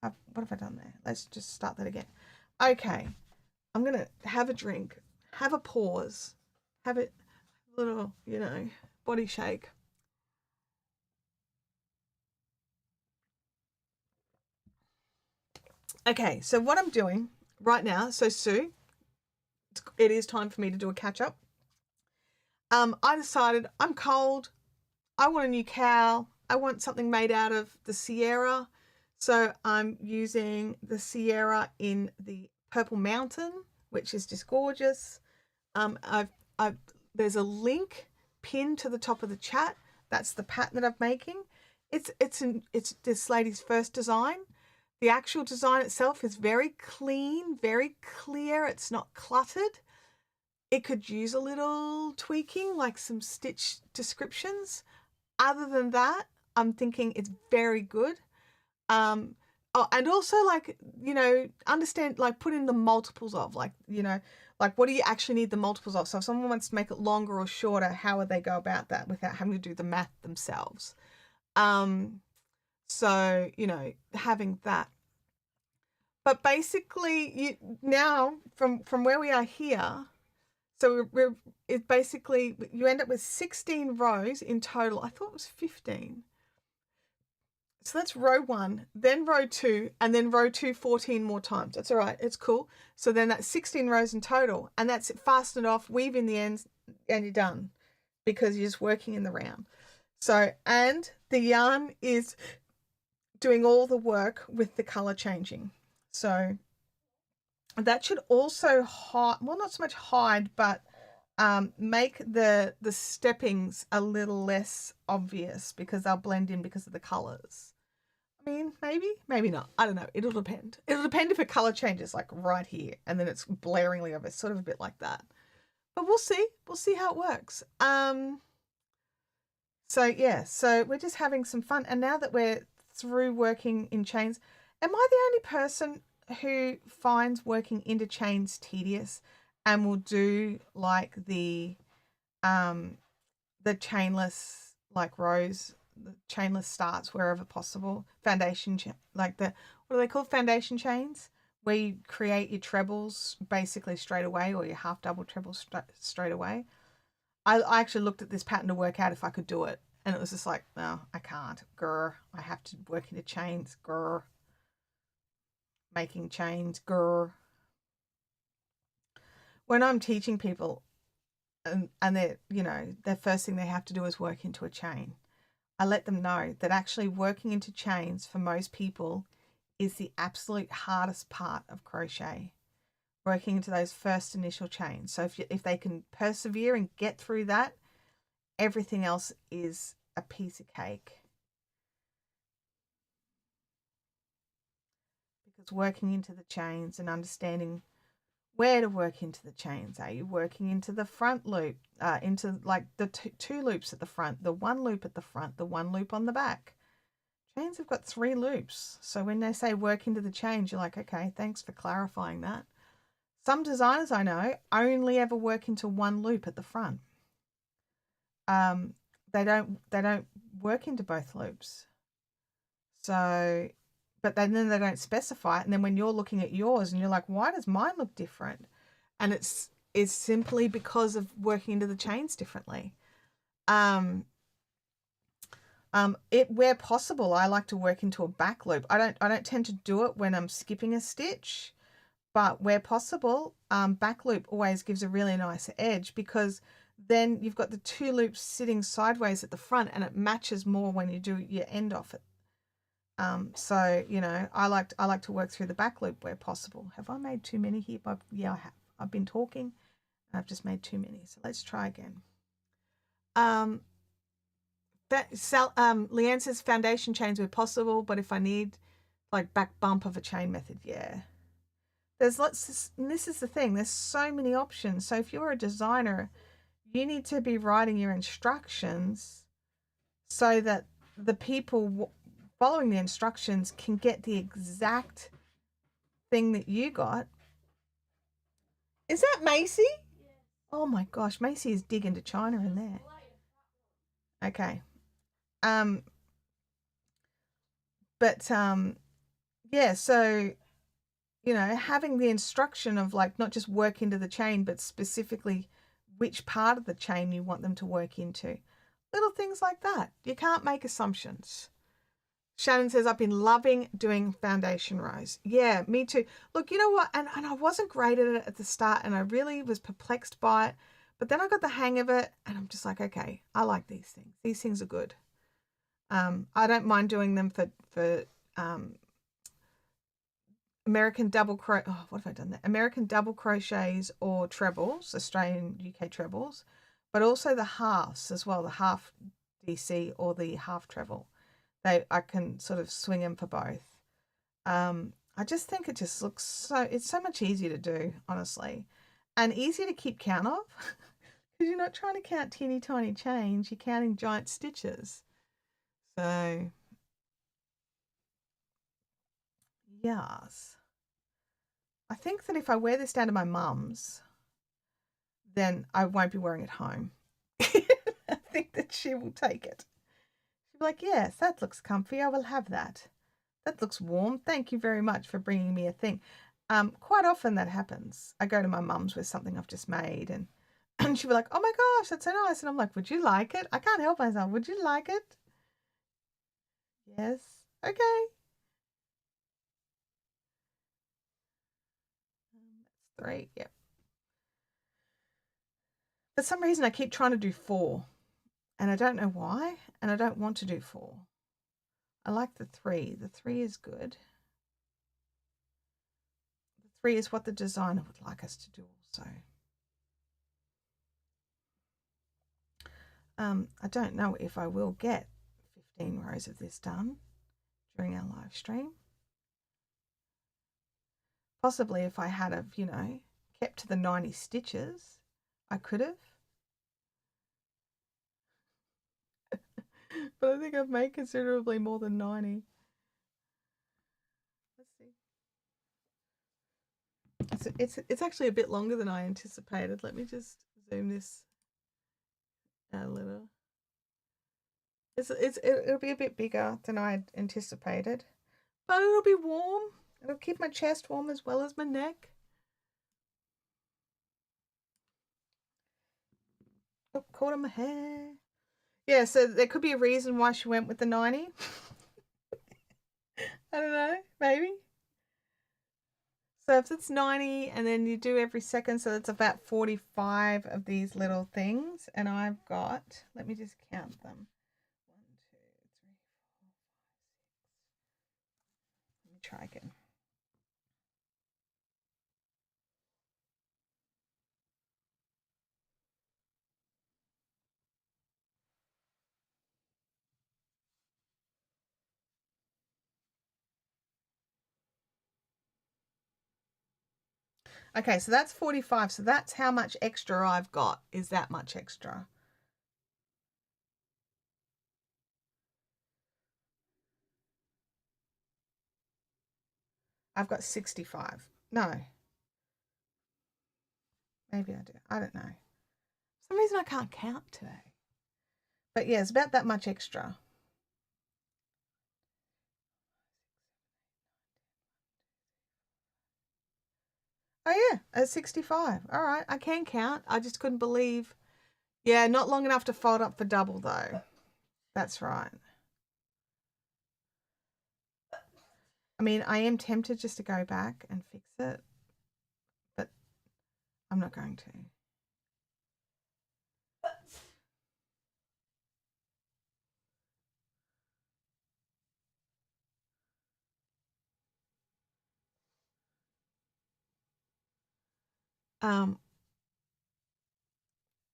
What have I done there? Let's just start that again. Okay, I'm gonna have a drink, have a pause, have a little, you know, body shake. Okay, so what I'm doing right now, so Sue, it is time for me to do a catch up. I decided I'm cold. I want a new cowl. I want something made out of the Sierra. So I'm using the Sierra in the Purple Mountain, which is just gorgeous. There's a link pinned to the top of the chat. That's the pattern that I'm making. It's this lady's first design. The actual design itself is very clean, very clear. It's not cluttered. It could use a little tweaking, like some stitch descriptions. Other than that, I'm thinking it's very good. Oh, and also, like, you know, understand, like, put in the multiples of, like, you know, Like, what do you actually need the multiples of? So if someone wants to make it longer or shorter, how would they go about that without having to do the math themselves? So, having that. But basically, now from where we are here, so it basically, you end up with 16 rows in total. I thought it was 15. So that's row 1, then row 2, and then row 2 14 more times. That's all right. It's cool. So then that's 16 rows in total, and that's it. Fasten it off, weave in the ends, and you're done because you're just working in the round. So, and the yarn is doing all the work with the color changing. So that should also hide, well, not so much hide, but make the steppings a little less obvious because they'll blend in because of the colors. I mean, maybe not. I don't know. It'll depend. It'll depend if a color changes like right here and then it's blaringly obvious, sort of a bit like that. But we'll see. We'll see how it works. So yeah, so we're just having some fun. And now that we're through working in chains, am I the only person who finds working into chains tedious and will do like the chainless like rows, the chainless starts wherever possible, foundation like the, what are they called, foundation chains, where you create your trebles basically straight away, or your half double trebles straight away. I actually looked at this pattern to work out if I could do it, and it was just like, no, I can't. Grr, I have to work into chains. Grr, making chains. Grr. When I'm teaching people, and they're, the first thing they have to do is work into a chain, I let them know that actually working into chains for most people is the absolute hardest part of crochet, working into those first initial chains. So if they can persevere and get through that, everything else is a piece of cake. Because working into the chains and understanding where to work into the chains. Are you working into the front loop, into like the two loops at the front, the one loop at the front, the one loop on the back? Chains have got 3 loops. So when they say work into the chains, you're like, okay, thanks for clarifying that. Some designers I know only ever work into one loop at the front. They don't work into both loops. So, but then they don't specify it. And then when you're looking at yours and you're like, why does mine look different? And it's simply because of working into the chains differently. Where possible, I like to work into a back loop. I don't tend to do it when I'm skipping a stitch, but where possible, back loop always gives a really nice edge, because then you've got the 2 loops sitting sideways at the front and it matches more when you do your end off it. So I like to work through the back loop where possible. Have I made too many here? Yeah, I have. I've been talking and I've just made too many. So let's try again. Leanne says foundation chains where possible, but if I need like back bump of a chain method, yeah. There's lots, and this is the thing, there's so many options. So if you're a designer, you need to be writing your instructions so that the people following the instructions can get the exact thing that you got. Is that Macy? Oh my gosh, Macy is digging to China in there. Okay. But yeah, so having the instruction of like not just work into the chain, but specifically which part of the chain you want them to work into. Little things like that. You can't make assumptions. Shannon says, I've been loving doing foundation rows. Yeah, me too. Look, you know what? And I wasn't great at it at the start, and I really was perplexed by it. But then I got the hang of it, and I'm just like, okay, I like these things. These things are good. I don't mind doing them for American double crochet. Oh, what have I done there? American double crochets or trebles, Australian UK trebles, but also the halves as well, the half DC or the half treble. I can sort of swing them for both. I just think it just looks it's so much easier to do, honestly, and easier to keep count of, because you're not trying to count teeny tiny chains, you're counting giant stitches. So yes, I think that if I wear this down to my mum's, then I won't be wearing it home. I think that she will take it. She'll be like, yes, that looks comfy. I will have that. That looks warm. Thank you very much for bringing me a thing. Quite often that happens. I go to my mum's with something I've just made, and she'll be like, oh my gosh, that's so nice. And I'm like, would you like it? I can't help myself. Would you like it? Yes. Okay. That's 3. Yep. For some reason, I keep trying to do 4, and I don't know why, and I don't want to do 4. I like the 3. The 3 is good. The 3 is what the designer would like us to do also. I don't know if I will get 15 rows of this done during our live stream. Possibly if I had have, kept to the 90 stitches, I could have. But I think I've made considerably more than 90. Let's see. It's actually a bit longer than I anticipated. Let me just zoom this out a little. It'll be a bit bigger than I anticipated, but it'll be warm. It'll keep my chest warm as well as my neck. Oh, caught on my hair. Yeah, so there could be a reason why she went with the 90. I don't know, maybe. So if it's 90 and then you do every second, so that's about 45 of these little things. And I've got, let me just count them. 1, 2, 3, 4, 5, 6. Let me try again. Okay, so that's 45. So that's how much extra I've got, is that much extra. I've got 65. No. Maybe I do. I don't know. For some reason I can't count today. But yeah, it's about that much extra. Oh yeah, at 65. All right, I can count. I just couldn't believe. Yeah, not long enough to fold up for double though. That's right. I mean, I am tempted just to go back and fix it, but I'm not going to.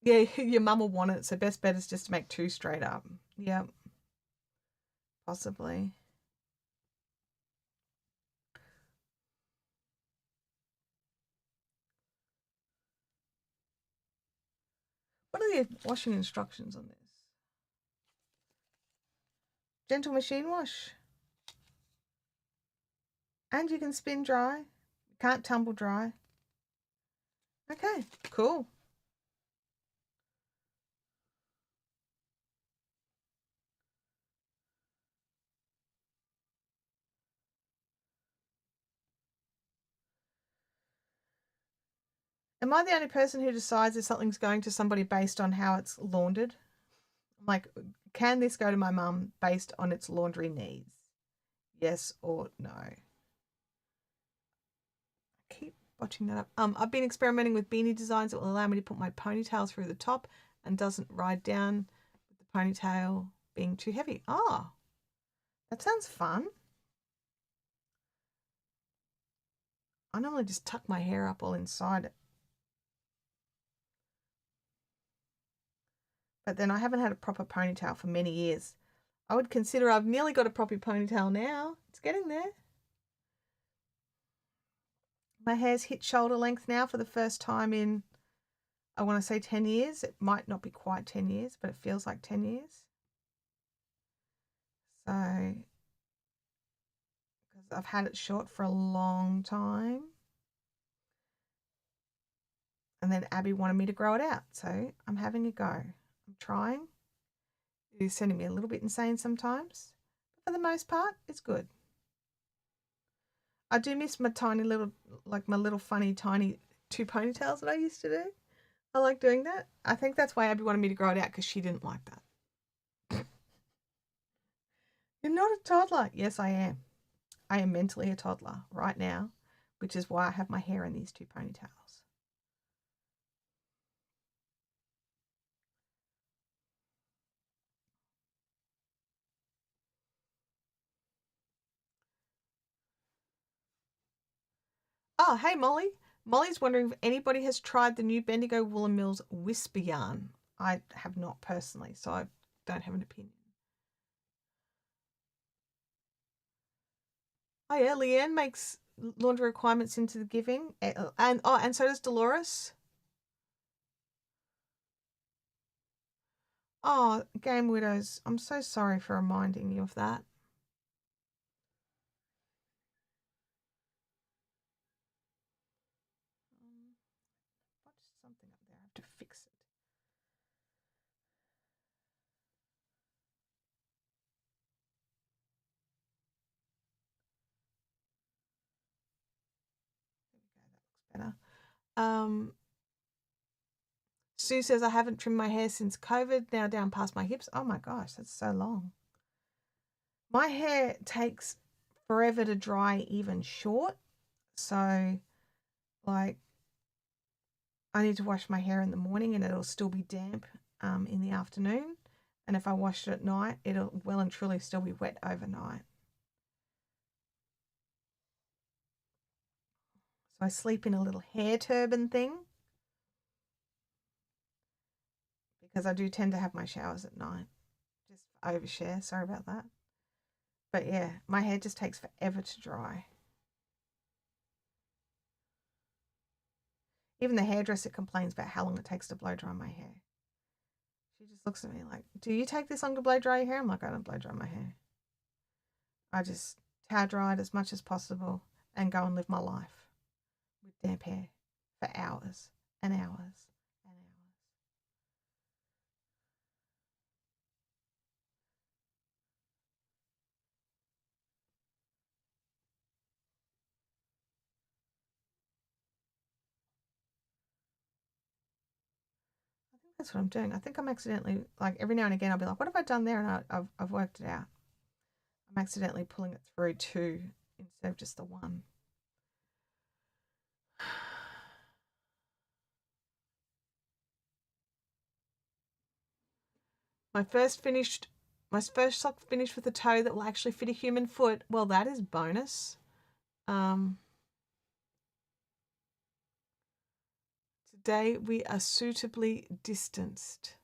Yeah, your mum will want it, so best bet is just to make 2 straight up. Yep. Possibly. What are the washing instructions on this? Gentle machine wash. And you can spin dry. Can't tumble dry. Okay, cool. Am I the only person who decides if something's going to somebody based on how it's laundered? Like, can this go to my mum based on its laundry needs? Yes or no? I keep botching that up. I've been experimenting with beanie designs that will allow me to put my ponytail through the top and doesn't ride down with the ponytail being too heavy. Ah, that sounds fun. I normally just tuck my hair up all inside it. But then I haven't had a proper ponytail for many years. I would consider I've nearly got a proper ponytail now. It's getting there. My hair's hit shoulder length now for the first time in, I want to say 10 years. It might not be quite 10 years, but it feels like 10 years. So, because I've had it short for a long time. And then Abby wanted me to grow it out. So I'm having a go. I'm trying. It is sending me a little bit insane sometimes. But for the most part, it's good. I do miss my tiny little, like my little funny tiny two ponytails that I used to do. I like doing that. I think that's why Abby wanted me to grow it out because she didn't like that. You're not a toddler. Yes, I am. I am mentally a toddler right now, which is why I have my hair in these two ponytails. Oh, hey, Molly. Molly's wondering if anybody has tried the new Bendigo Woolen Mills Whisper Yarn. I have not personally, so I don't have an opinion. Oh yeah, Leanne makes laundry requirements into the giving, and so does Dolores. Oh, Game Widows, I'm so sorry for reminding you of that. What's something up there? I have to fix it. There we go. That looks better. Sue says I haven't trimmed my hair since COVID. Now down past my hips. Oh my gosh, that's so long. My hair takes forever to dry, even short. So, like, I need to wash my hair in the morning and it'll still be damp in the afternoon. And if I wash it at night, it'll well and truly still be wet overnight. So I sleep in a little hair turban thing because I do tend to have my showers at night. Just overshare. Sorry about that. But yeah, my hair just takes forever to dry. Even the hairdresser complains about how long it takes to blow dry my hair. She just looks at me like, "Do you take this long to blow dry your hair?" I'm like, "I don't blow dry my hair. I just towel dry it as much as possible and go and live my life with damp hair for hours and hours and hours." I think that's what I'm doing. I think I'm accidentally, like, every now and again, I'll be like, "What have I done there?" And I've worked it out. I'm accidentally pulling it through two instead of just the one. My first finished, my first sock finished with a toe that will actually fit a human foot. Well, that is bonus. Um, Today we are suitably distanced.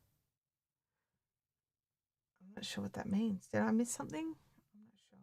I'm not sure what that means. Did I miss something? I'm not sure.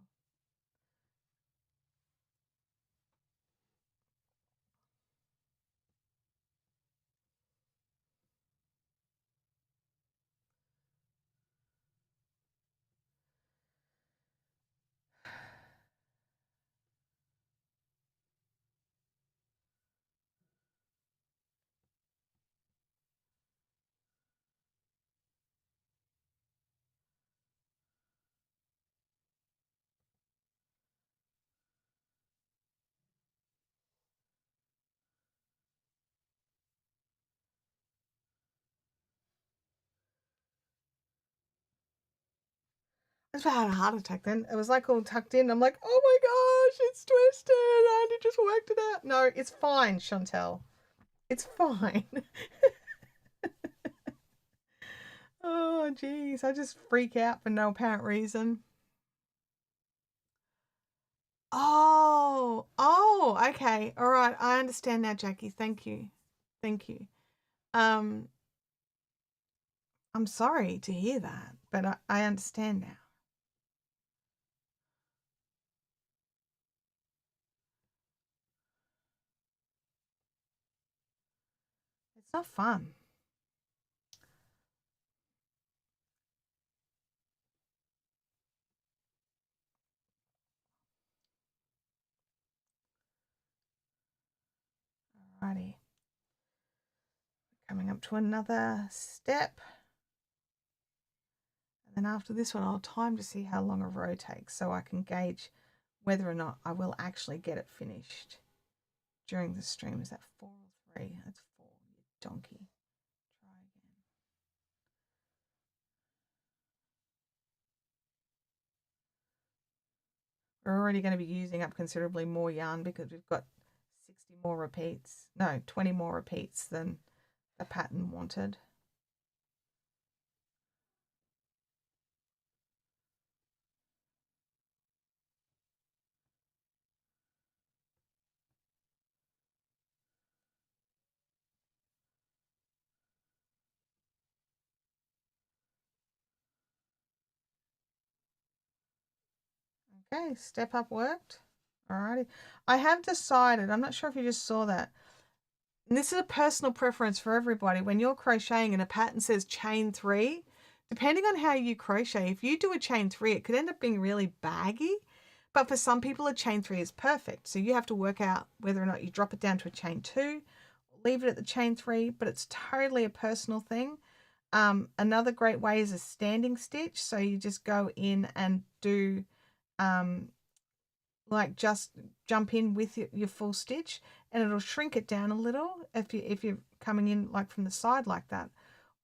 I just had a heart attack then. It was like all tucked in. I'm like, oh my gosh, it's twisted. And it just worked it out. No, it's fine, Chantelle. It's fine. Oh, geez. I just freak out for no apparent reason. Oh, okay. All right. I understand now, Jackie. Thank you. Thank you. Um, I'm sorry to hear that, but I understand now. It's not fun. Alrighty. Coming up to another step. And then after this one, I'll time to see how long a row takes so I can gauge whether or not I will actually get it finished during the stream. Is that 4 or 3? That's 4, you donkey. Try again. We're already going to be using up considerably more yarn because we've got 60 more repeats. No, 20 more repeats than the pattern wanted. Okay, step up worked. Alrighty. I have decided, I'm not sure if you just saw that, and this is a personal preference for everybody. When you're crocheting and a pattern says chain 3, depending on how you crochet, if you do a chain 3, it could end up being really baggy. But for some people, a chain 3 is perfect. So you have to work out whether or not you drop it down to a chain 2, leave it at the chain 3, but it's totally a personal thing. Another great way is a standing stitch. So you just go in and do like just jump in with your full stitch, and it'll shrink it down a little if you're coming in like from the side like that.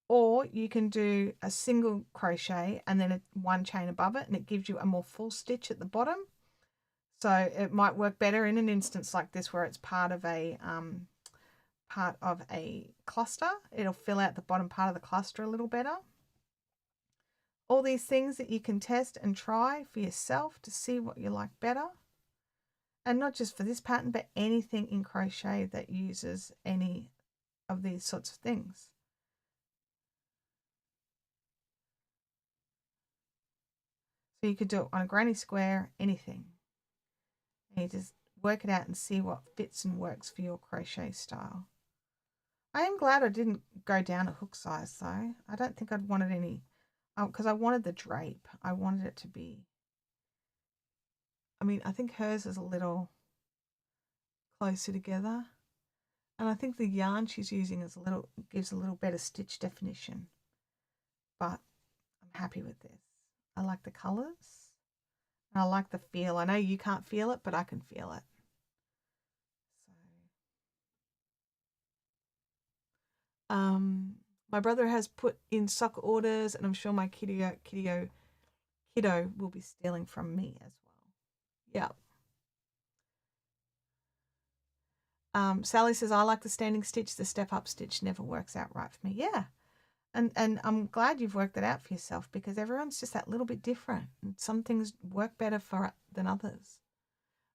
Or you can do a single crochet and then one chain above it, and it gives you a more full stitch at the bottom. So it might work better in an instance like this where it's part of a cluster. It'll fill out the bottom part of the cluster a little better. All these things that you can test and try for yourself to see what you like better. And not just for this pattern, but anything in crochet that uses any of these sorts of things. So you could do it on a granny square, anything. And you just work it out and see what fits and works for your crochet style. I am glad I didn't go down a hook size though. I don't think I'd wanted any, because I wanted the drape. I wanted it to be, I mean, I think hers is a little closer together. And I think the yarn she's using is gives a little better stitch definition. But I'm happy with this. I like the colours. And I like the feel. I know you can't feel it, but I can feel it. So, my brother has put in sock orders, and I'm sure my kiddo will be stealing from me as well. Yeah. Sally says, I like the standing stitch. The step up stitch never works out right for me. Yeah. And I'm glad you've worked that out for yourself, because everyone's just that little bit different. And some things work better than others.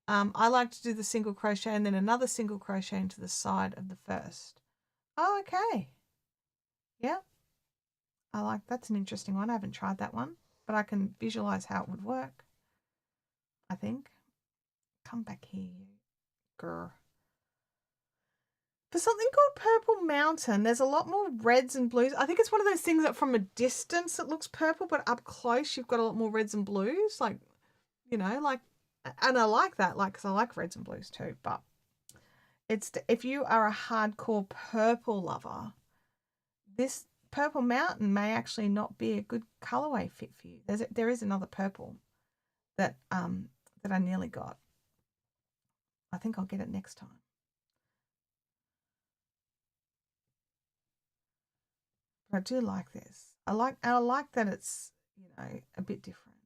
I like to do the single crochet and then another single crochet into the side of the first. Oh, okay. Yeah. That's an interesting one. I haven't tried that one, but I can visualize how it would work, I think. Come back here, you girl. For something called Purple Mountain, there's a lot more reds and blues. I think it's one of those things that from a distance it looks purple, but up close you've got a lot more reds and blues. Like, and I like that, because I like reds and blues too. But if you are a hardcore purple lover, this Purple Mountain may actually not be a good colorway fit for you. There is another purple that I nearly got. I think I'll get it next time. But I do like this. I like that it's, a bit different.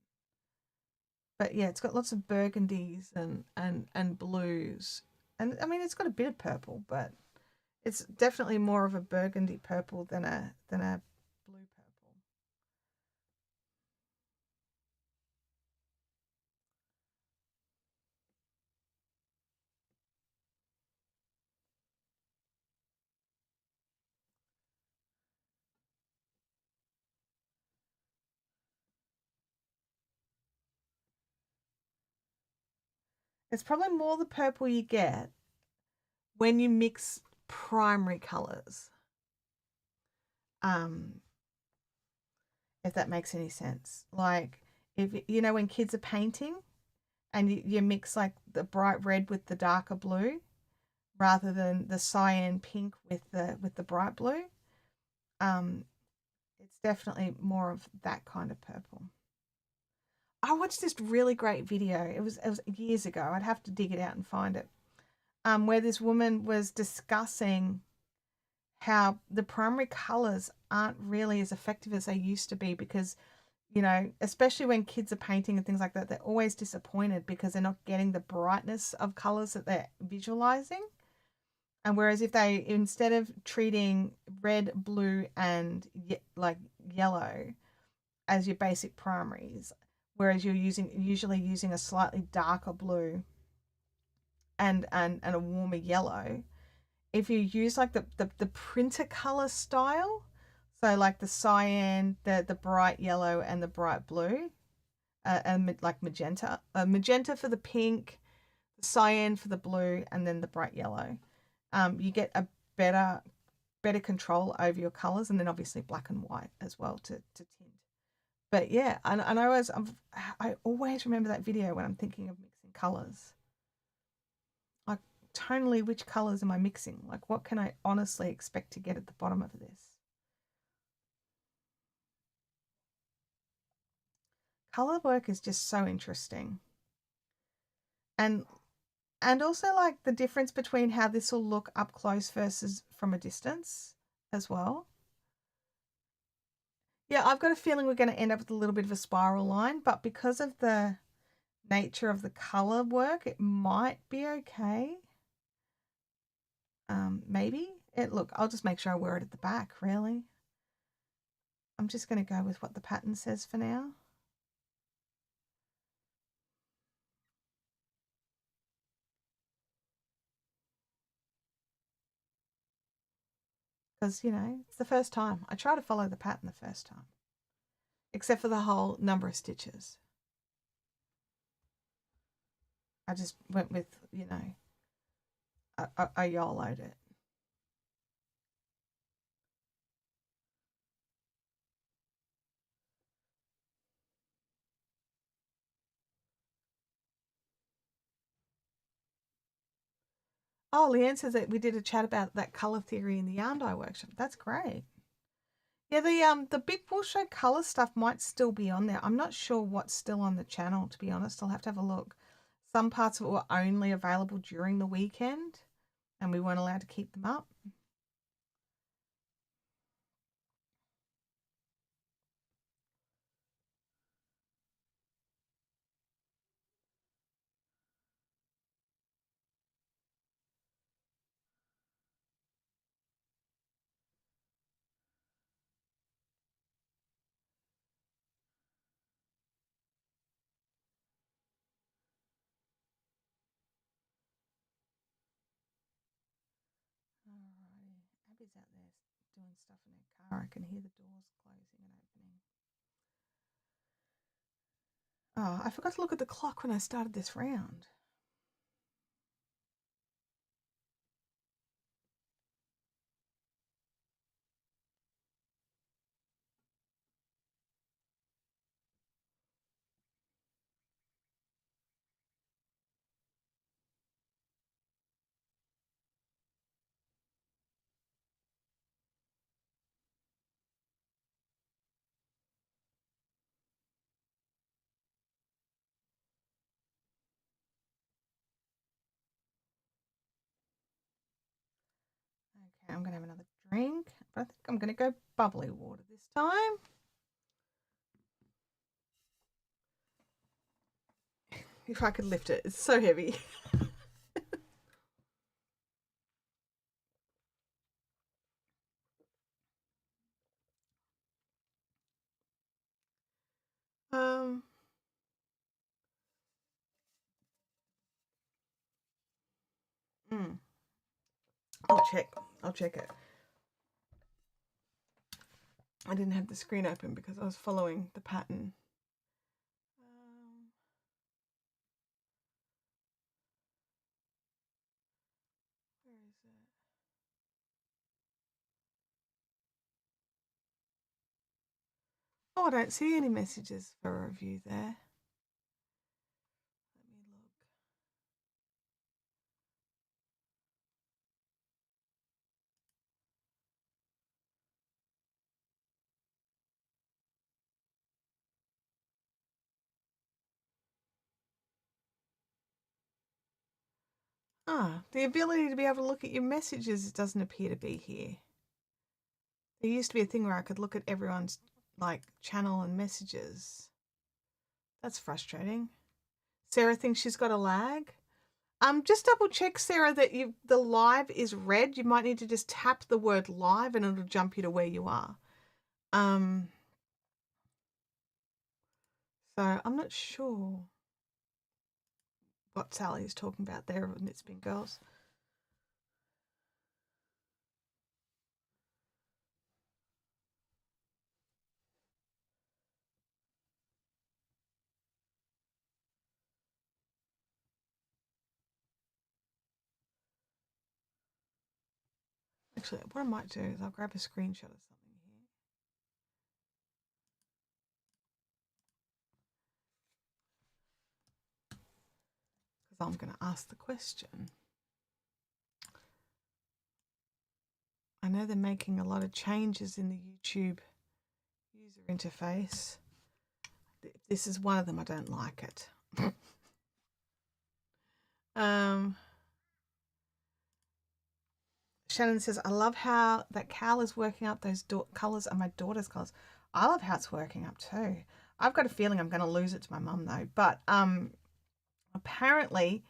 But yeah, it's got lots of burgundies and blues. And I mean, it's got a bit of purple, but it's definitely more of a burgundy purple than a blue purple. It's probably more the purple you get when you mix primary colors. If that makes any sense. Like, if when kids are painting and you mix like the bright red with the darker blue rather than the cyan pink with the bright blue. Um, it's definitely more of that kind of purple. I watched this really great video. It was years ago. I'd have to dig it out and find it. Where this woman was discussing how the primary colors aren't really as effective as they used to be because, especially when kids are painting and things like that, they're always disappointed because they're not getting the brightness of colors that they're visualizing. And whereas if they, instead of treating red, blue, and like yellow as your basic primaries, whereas you're usually using a slightly darker blue and a warmer yellow, if you use like the printer color style, so like the cyan, the bright yellow, and the bright blue, and like magenta, magenta for the pink, the cyan for the blue, and then the bright yellow. You get a better control over your colors, and then obviously black and white as well to tint. But yeah, and I always remember that video when I'm thinking of mixing colors. Like tonally, which colors am I mixing? Like what can I honestly expect to get at the bottom of this? Color work is just so interesting. And also like the difference between how this will look up close versus from a distance as well. Yeah, I've got a feeling we're going to end up with a little bit of a spiral line, but because of the nature of the color work, it might be okay. Maybe look, I'll just make sure I wear it at the back, really. I'm just going to go with what the pattern says for now. Because, it's the first time. I try to follow the pattern the first time, except for the whole number of stitches. I just went with, I YOLO'd it. Oh, Leanne says that we did a chat about that color theory in the yarn dye workshop. That's great. Yeah, the big bull show color stuff might still be on there. I'm not sure what's still on the channel, to be honest. I'll have to have a look. Some parts of it were only available during the weekend, and we weren't allowed to keep them up. Alrighty. Abby's out there doing stuff in her car. I can hear the doors closing and opening. Oh, I forgot to look at the clock when I started this round. Okay, I'm going to have another drink, but I think I'm going to go bubbly water this time. If I could lift it, it's so heavy. um, mm, I'll check. I'll check it. I didn't have the screen open because I was following the pattern. Where is it? Oh, I don't see any messages for review there. Let me look. The ability to be able to look at your messages doesn't appear to be here. There used to be a thing where I could look at everyone's like channel and messages. That's frustrating. Sarah thinks she's got a lag. Just double check, Sarah, that the live is red. You might need to just tap the word live and it'll jump you to where you are. So I'm not sure what Sally is talking about there with Knit Spin Girls. Actually, what I might do is I'll grab a screenshot of something here. Because I'm going to ask the question. I know they're making a lot of changes in the YouTube user interface. If this is one of them, I don't like it. Shannon says, I love how that Cal is working up those colours are my daughter's colours. I love how it's working up too. I've got a feeling I'm going to lose it to my mum though. But apparently,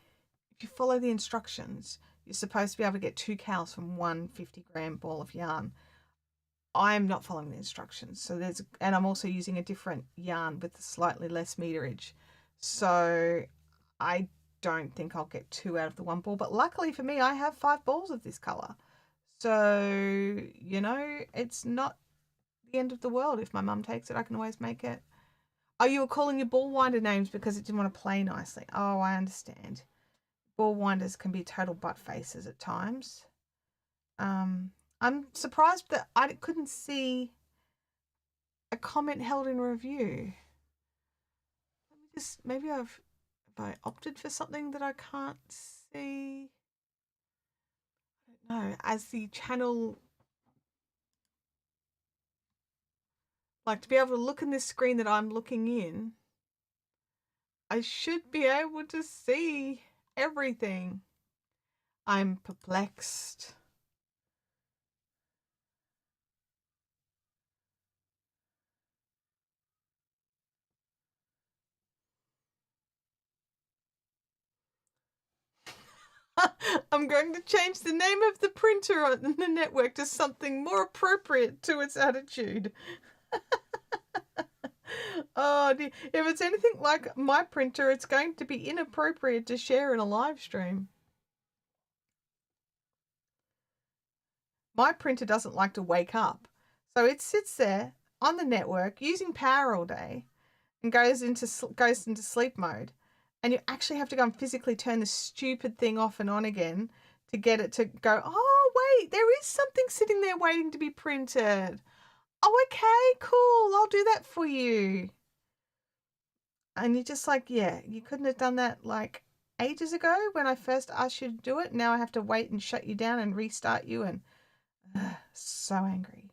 if you follow the instructions, you're supposed to be able to get 2 cows from one 50-gram ball of yarn. I'm not following the instructions. So and I'm also using a different yarn with slightly less meterage. So I don't think I'll get 2 out of the one ball. But luckily for me, I have 5 balls of this colour. So, you know, it's not the end of the world. If my mum takes it, I can always make it. Oh, you were calling your ball winder names because it didn't want to play nicely. Oh, I understand. Ball winders can be total butt faces at times. I'm surprised that I couldn't see a comment held in review. Let me just, maybe have I opted for something that I can't see? I don't know. As the channel, like to be able to look in this screen that I'm looking in, I should be able to see everything. I'm perplexed. I'm going to change the name of the printer on the network to something more appropriate to its attitude. Oh, dear. If it's anything like my printer, it's going to be inappropriate to share in a live stream. My printer doesn't like to wake up. So it sits there on the network using power all day and goes into sleep mode. And you actually have to go and physically turn the stupid thing off and on again to get it to go, oh, wait, there is something sitting there waiting to be printed. Oh, okay, cool. I'll do that for you. And you're just like, yeah, you couldn't have done that like ages ago when I first asked you to do it. Now I have to wait and shut you down and restart you, and so angry.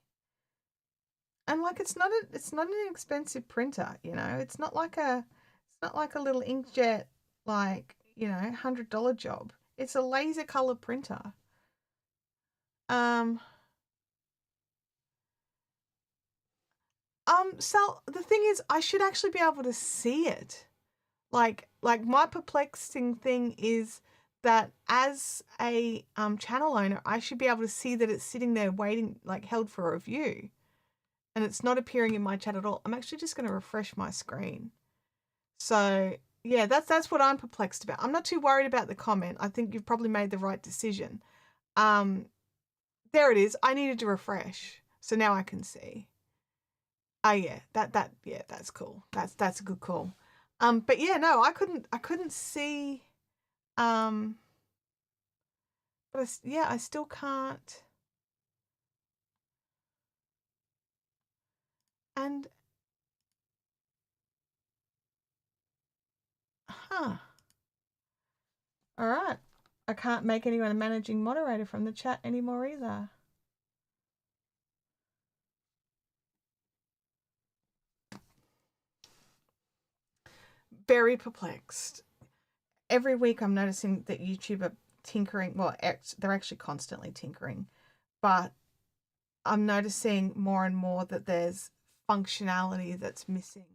And like it's not an expensive printer, you know. It's not like a little inkjet like, you know, $100 job. It's a laser color printer. So the thing is, I should actually be able to see it. Like my perplexing thing is that as a channel owner, I should be able to see that it's sitting there waiting, like held for a review, and it's not appearing in my chat at all. I'm actually just going to refresh my screen. So yeah, that's what I'm perplexed about. I'm not too worried about the comment. I think you've probably made the right decision. There it is. I needed to refresh, so now I can see. Oh yeah, that's cool. That's a good call. But yeah, no, I couldn't see. But I still can't. And all right. I can't make anyone a managing moderator from the chat anymore either. Very perplexed. Every week I'm noticing that YouTube are tinkering. Well, they're actually constantly tinkering, but I'm noticing more and more that there's functionality that's missing,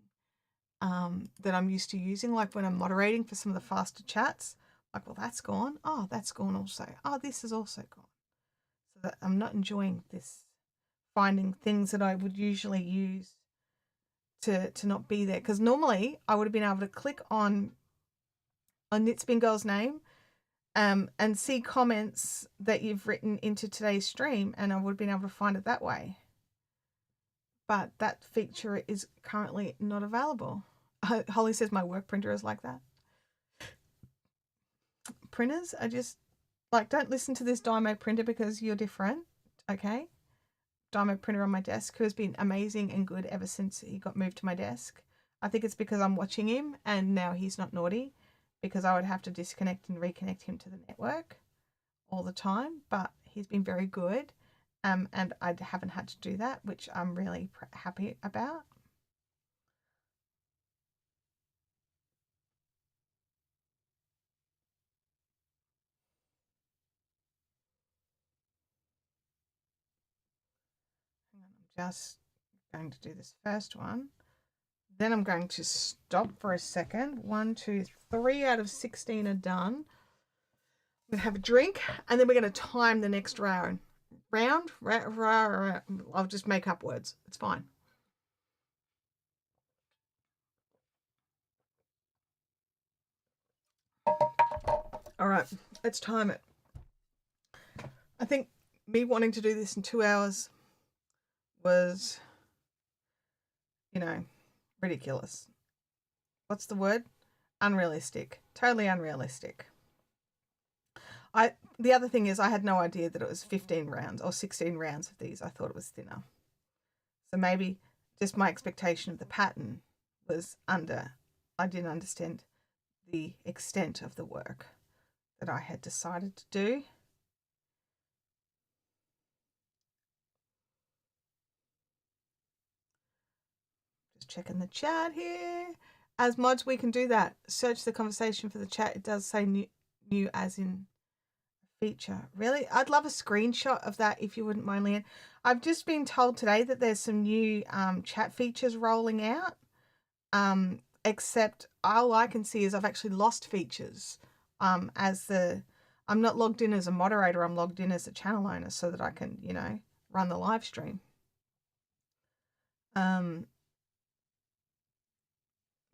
that I'm used to using. Like when I'm moderating for some of the faster chats, like, well, that's gone. Oh, that's gone also. Oh, this is also gone. So that I'm not enjoying this, finding things that I would usually use to not be there. Because normally I would have been able to click on Knitspin Girl's name, and see comments that you've written into today's stream, and I would have been able to find it that way. But that feature is currently not available. Holly says my work printer is like that. Printers are just like, don't listen to this Dymo printer because you're different, okay? Dymo printer on my desk, who has been amazing and good ever since he got moved to my desk. I think it's because I'm watching him and now he's not naughty, because I would have to disconnect and reconnect him to the network all the time, but he's been very good, and I haven't had to do that, which I'm really happy about. Hang on, I'm just going to do this first one. Then I'm going to stop for a second. 1, 2, 3 out of 16 are done. We're going to have a drink, and then we're going to time the next round. I'll just make up words. It's fine. All right, let's time it. I think me wanting to do this in 2 hours was, ridiculous. What's the word? Unrealistic. Totally unrealistic. The other thing is I had no idea that it was 15 rounds or 16 rounds of these. I thought it was thinner. So maybe just my expectation of the pattern was under. I didn't understand the extent of the work that I had decided to do. Just checking the chat here. As mods, we can do that. Search the conversation for the chat. It does say new as in feature. Really? I'd love a screenshot of that if you wouldn't mind, Leanne. I've just been told today that there's some new chat features rolling out. Except all I can see is I've actually lost features. I'm not logged in as a moderator, I'm logged in as a channel owner so that I can, run the live stream.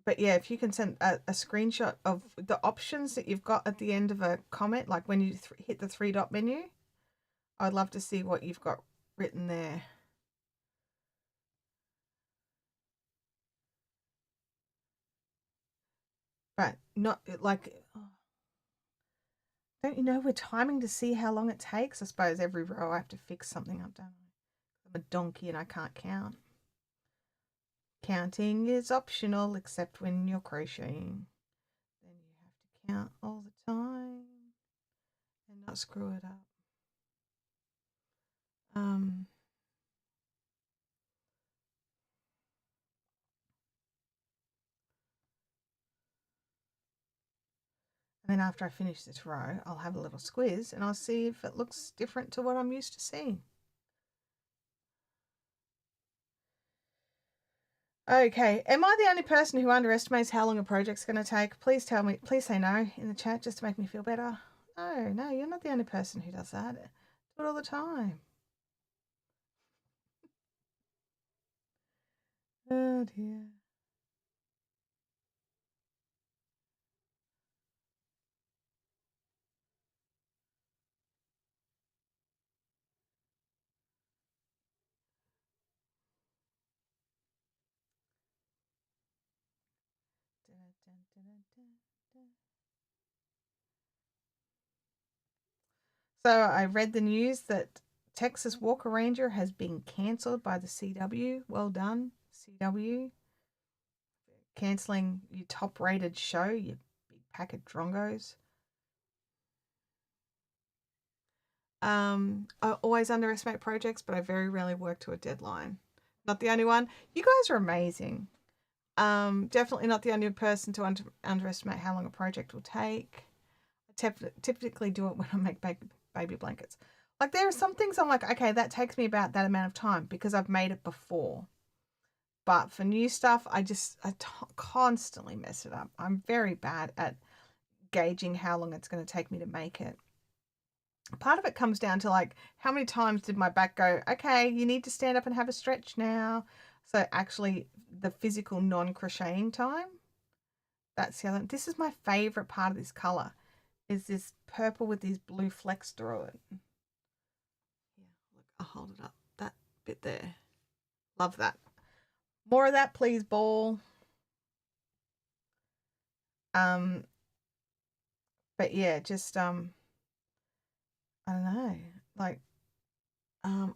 But yeah, if you can send a screenshot of the options that you've got at the end of a comment, like when you hit the 3-dot menu, I'd love to see what you've got written there. But not like, don't you know we're timing to see how long it takes? I suppose every row I have to fix something I've done. I'm a donkey and I can't count. Counting is optional except when you're crocheting. Then you have to count all the time and not screw it up. And then after I finish this row, I'll have a little squiz and I'll see if it looks different to what I'm used to seeing. Okay, am I the only person who underestimates how long a project's going to take? Please tell me, please say no in the chat just to make me feel better. No, you're not the only person who does that. Do it all the time. Oh dear. So I read the news that Texas Walker Ranger has been cancelled by the CW. Well done, CW. Cancelling your top-rated show, you big pack of drongos. I always underestimate projects, but I very rarely work to a deadline. Not the only one. You guys are amazing. Definitely not the only person to underestimate how long a project will take. I typically do it when I make baby blankets. Like there are some things I'm like, okay, that takes me about that amount of time because I've made it before. But for new stuff, I constantly mess it up. I'm very bad at gauging how long it's going to take me to make it. Part of it comes down to like, how many times did my back go, okay, you need to stand up and have a stretch now. So actually the physical non-crocheting time, that's the other. This is my favorite part of this color, is this purple with these blue flecks through it. Yeah, look, I'll hold it up. That bit there. Love that. More of that, please, ball. But yeah, just I don't know, like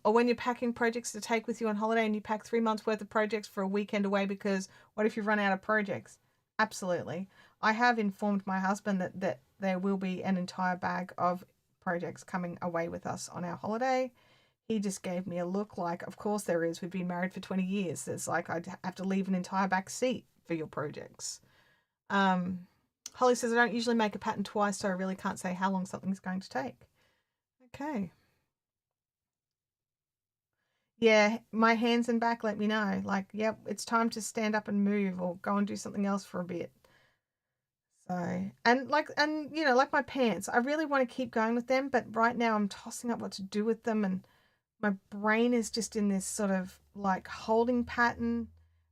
or when you're packing projects to take with you on holiday and you pack 3 months worth of projects for a weekend away because what if you run out of projects? Absolutely. I have informed my husband that there will be an entire bag of projects coming away with us on our holiday. He just gave me a look like, of course there is. We've been married for 20 years. It's like I'd have to leave an entire back seat for your projects. Holly says, I don't usually make a pattern twice, so I really can't say how long something's going to take. Okay. Yeah, my hands and back let me know. Like, yep, it's time to stand up and move or go and do something else for a bit. So, and like my pants, I really want to keep going with them, but right now I'm tossing up what to do with them, and my brain is just in this sort of like holding pattern.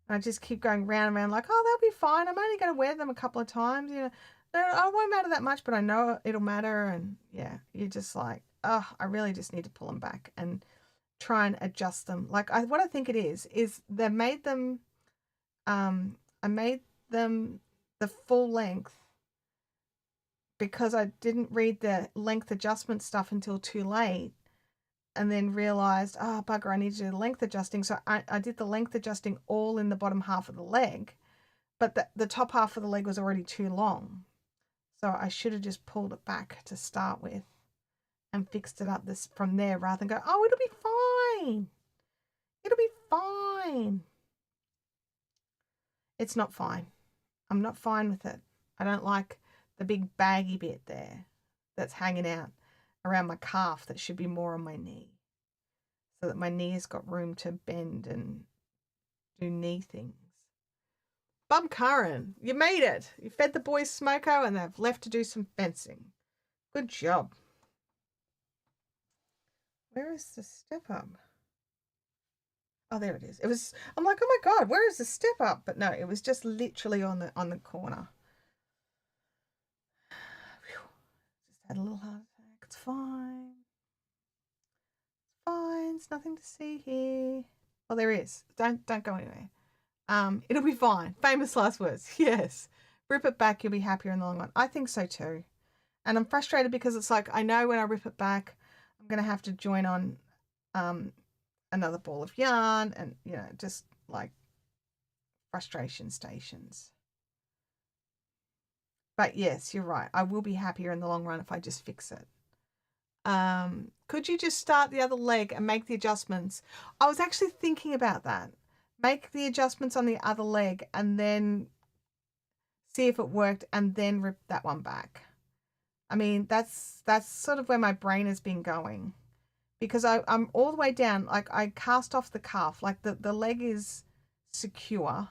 And I just keep going round and round like, oh, they'll be fine. I'm only going to wear them a couple of times. I won't matter that much, but I know it'll matter. And yeah, you're just like, oh, I really just need to pull them back and try and adjust them. Like what I think it is they made them, I made them the full length because I didn't read the length adjustment stuff until too late. And then realized, oh, bugger, I need to do the length adjusting. So I did the length adjusting all in the bottom half of the leg, but the top half of the leg was already too long. So I should have just pulled it back to start with and fixed it up this from there rather than go, oh, it'll be fine. It'll be fine. It's not fine. I'm not fine with it. I don't like the big baggy bit there that's hanging out around my calf that should be more on my knee, so that my knee's got room to bend and do knee things. Bum Curran, you made it. You fed the boys smoko and they've left to do some fencing. Good job. Where is the step up? Oh, there it is. I'm like, oh my God, where is the step up? But no, it was just literally on the corner. Just had a little heart attack. It's fine. It's fine. There's nothing to see here. Well, there is. Don't go anywhere. It'll be fine. Famous last words. Yes. Rip it back, you'll be happier in the long run. I think so too. And I'm frustrated because it's like, I know when I rip it back, I'm going to have to join on another ball of yarn and, just like frustration stations. But yes, you're right. I will be happier in the long run if I just fix it. Could you just start the other leg and make the adjustments? I was actually thinking about that. Make the adjustments on the other leg and then see if it worked and then rip that one back. I mean, that's sort of where my brain has been going, because I'm all the way down. Like I cast off the calf, like the leg is secure.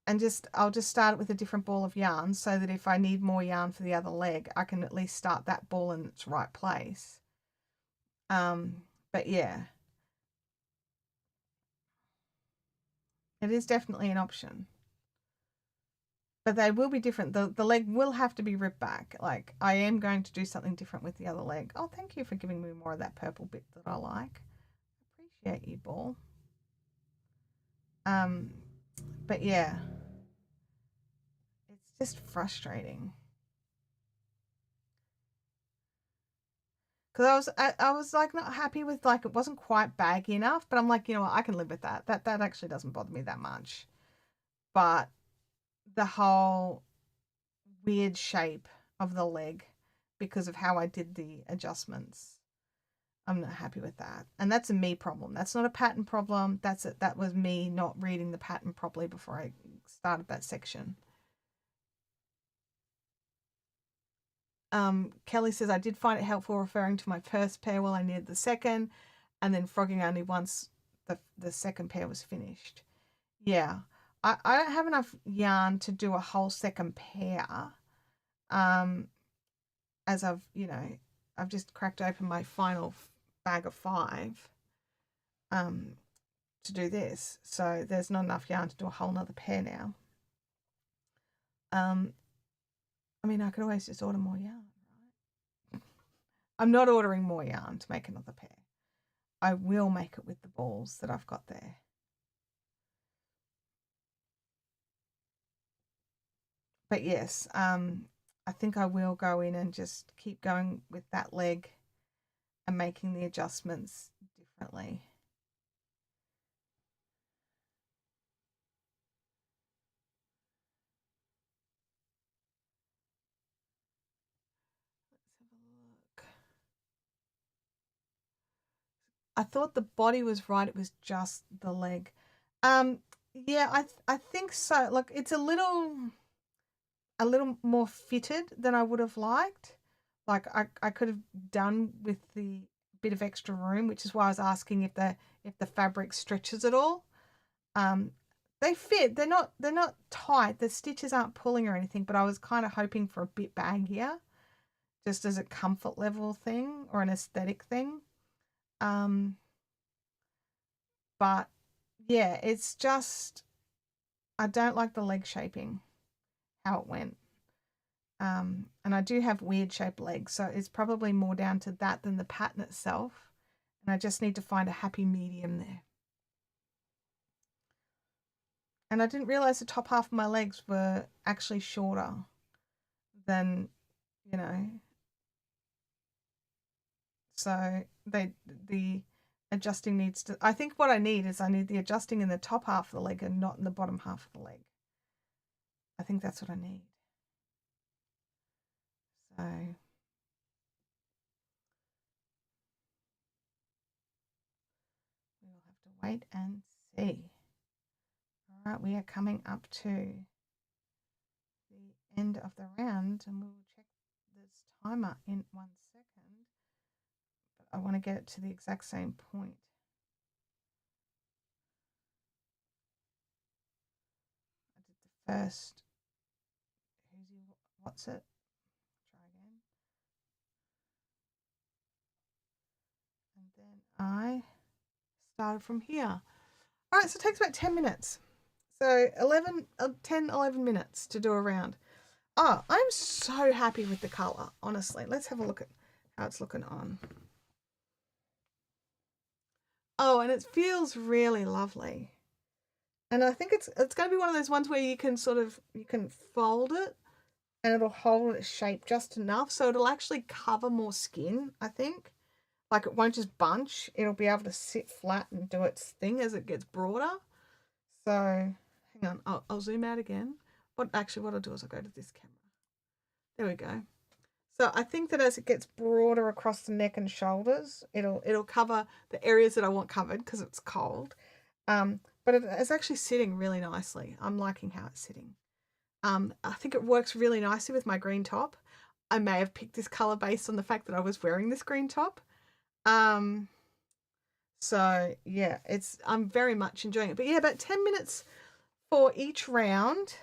And I'll just start it with a different ball of yarn so that if I need more yarn for the other leg, I can at least start that ball in its right place. But yeah, it is definitely an option. But they will be different. The leg will have to be ripped back. Like I am going to do something different with the other leg. Oh, thank you for giving me more of that purple bit that I like. Appreciate you, ball. But yeah, it's just frustrating. Because I was like not happy with, like, it wasn't quite baggy enough, but I'm like, you know what, I can live with that. That actually doesn't bother me that much. But the whole weird shape of the leg, because of how I did the adjustments, I'm not happy with that. And that's a me problem. That's not a pattern problem. That was me not reading the pattern properly before I started that section. Kelly says, I did find it helpful referring to my first pair while I needed the second, and then frogging only once the second pair was finished. Yeah, I don't have enough yarn to do a whole second pair. As I've just cracked open my final bag of 5 to do this. So there's not enough yarn to do a whole nother pair now. I mean, I could always just order more yarn, right? I'm not ordering more yarn to make another pair. I will make it with the balls that I've got there. But yes, I think I will go in and just keep going with that leg and making the adjustments differently. Let's have a look. I thought the body was right. It was just the leg. Yeah, I think so. Look, it's a little more fitted than I would have liked. Like I could have done with the bit of extra room, which is why I was asking if the fabric stretches at all. They fit. They're not tight. The stitches aren't pulling or anything, but I was kind of hoping for a bit baggier, just as a comfort level thing or an aesthetic thing. But yeah, it's just I don't like the leg shaping, how it went. And I do have weird shaped legs, so it's probably more down to that than the pattern itself. And I just need to find a happy medium there. And I didn't realize the top half of my legs were actually shorter than, so the adjusting needs to, I think what I need the adjusting in the top half of the leg and not in the bottom half of the leg. I think that's what I need. So we will have to wait and see. All right, we are coming up to the end of the round and we'll check this timer in 1 second. But I want to get it to the exact same point. I did the first. What's it? Try again. And then I started from here. All right, so it takes about 10 minutes. So 10, 11 minutes to do a round. Oh, I'm so happy with the colour, honestly. Let's have a look at how it's looking on. Oh, and it feels really lovely. And I think it's going to be one of those ones where you can fold it and it'll hold its shape just enough. So it'll actually cover more skin, I think. Like it won't just bunch. It'll be able to sit flat and do its thing as it gets broader. So hang on, I'll zoom out again. What I'll do is I'll go to this camera. There we go. So I think that as it gets broader across the neck and shoulders, it'll cover the areas that I want covered because it's cold. But it's actually sitting really nicely. I'm liking how it's sitting. I think it works really nicely with my green top. I may have picked this color based on the fact that I was wearing this green top. So yeah, I'm very much enjoying it. But yeah, about 10 minutes for each round.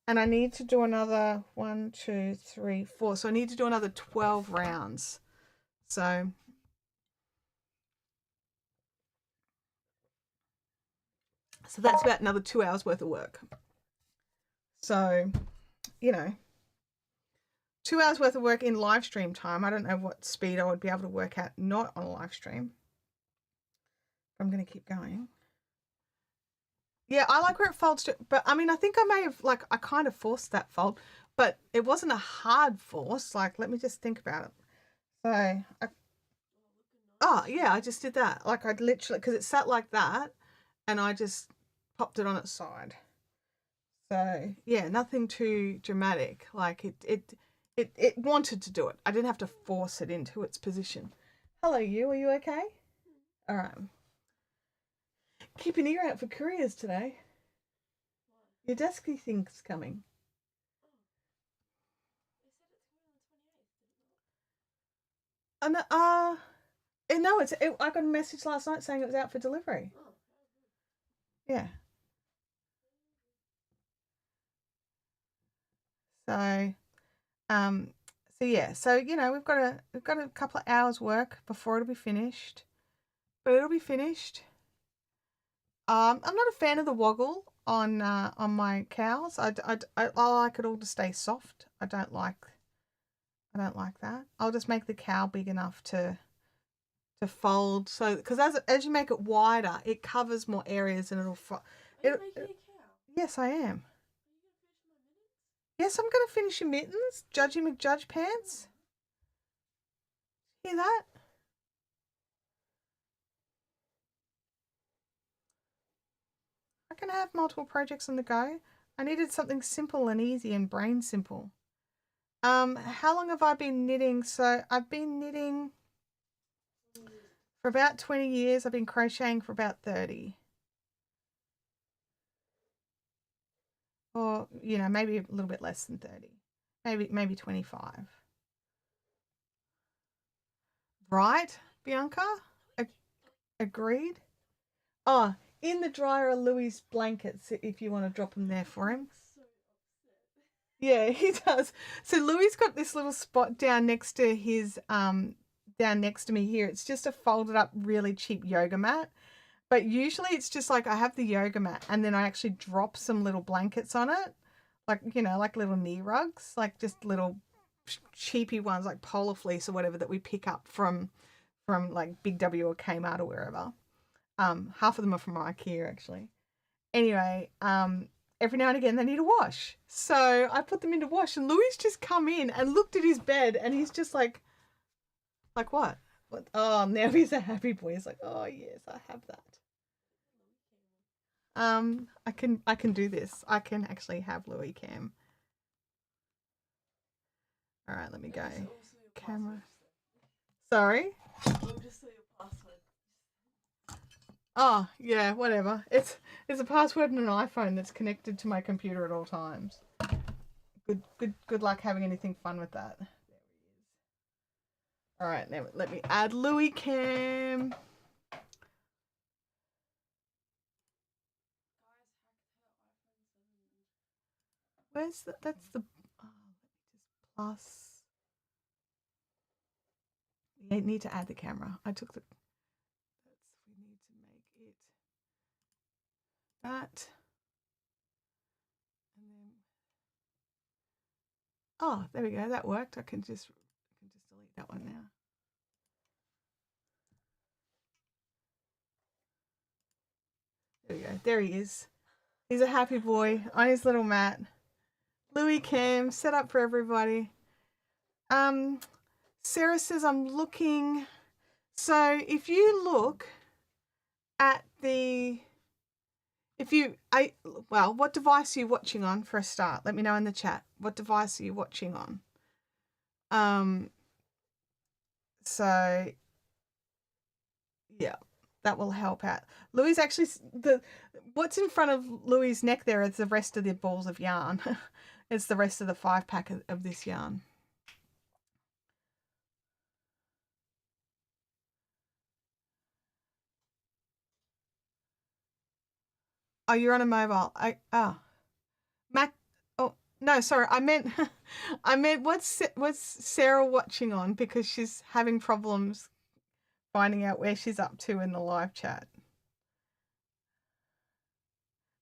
And I need to do another 1, 2, 3, 4. So I need to do another 12 rounds. So that's about another 2 hours worth of work. So, 2 hours worth of work in live stream time. I don't know what speed I would be able to work at not on a live stream. I'm going to keep going. Yeah, I like where it folds to, but I mean, I think I may have, I kind of forced that fold, but it wasn't a hard force. Let me just think about it. So, I just did that. I'd literally, because it sat like that, and I just popped it on its side. So, yeah, nothing too dramatic. It wanted to do it. I didn't have to force it into its position. Hello, you. Are you okay? All right. Keep an ear out for couriers today. Your desky thing's coming. And no, I got a message last night saying it was out for delivery. Yeah. So, um, so yeah, so we've got a couple of hours work before it'll be finished, but it'll be finished. I'm not a fan of the woggle on my cows. I like it all to stay soft. I don't like that. I'll just make the cow big enough to fold. So because as you make it wider, it covers more areas and it'll. Are you making a cow? Yes, I am. Are you gonna finish my mittens? Yes, I'm gonna finish your mittens, Judgy McJudge pants. Hear that? I can have multiple projects on the go. I needed something simple and easy and brain simple. How long have I been knitting? So I've been knitting for about 20 years. I've been crocheting for about 30. Or, maybe a little bit less than 30. Maybe 25. Right, Bianca? Agreed? Oh, in the dryer are Louis' blankets if you want to drop them there for him. So upset. Yeah, he does. So Louis got this little spot down next to me here. It's just a folded up really cheap yoga mat. But usually it's just like I have the yoga mat and then I actually drop some little blankets on it. Like little knee rugs, like just little cheapy ones like Polar Fleece or whatever that we pick up from like Big W or Kmart or wherever. Half of them are from IKEA actually. Anyway, every now and again they need a wash. So I put them into wash and Louis just come in and looked at his bed and he's just like what? What? Oh, now he's a happy boy. He's like, oh yes, I have that. I can do this. I can actually have Louis Cam. All right, let me go. Camera. Sorry. I'll just say your password. Oh yeah, whatever. It's a password and an iPhone that's connected to my computer at all times. Good luck having anything fun with that. There he is. All right, now let me add Louis Cam. Where's the? That's the. Oh, let me just plus. We need to add the camera. I took the. We need to make it that. And then. Oh, there we go. That worked. I can just delete that one now. There we go. There he is. He's a happy boy on his little mat. Louis Cam set up for everybody. Sarah says I'm looking. So if you look at what device are you watching on for a start? Let me know in the chat. What device are you watching on? So yeah, that will help out. Louis actually what's in front of Louis' neck there is the rest of the balls of yarn. It's the rest of the 5-pack of this yarn. Oh, you're on a mobile. Mac. Oh no, sorry. I meant what's Sarah watching on because she's having problems finding out where she's up to in the live chat.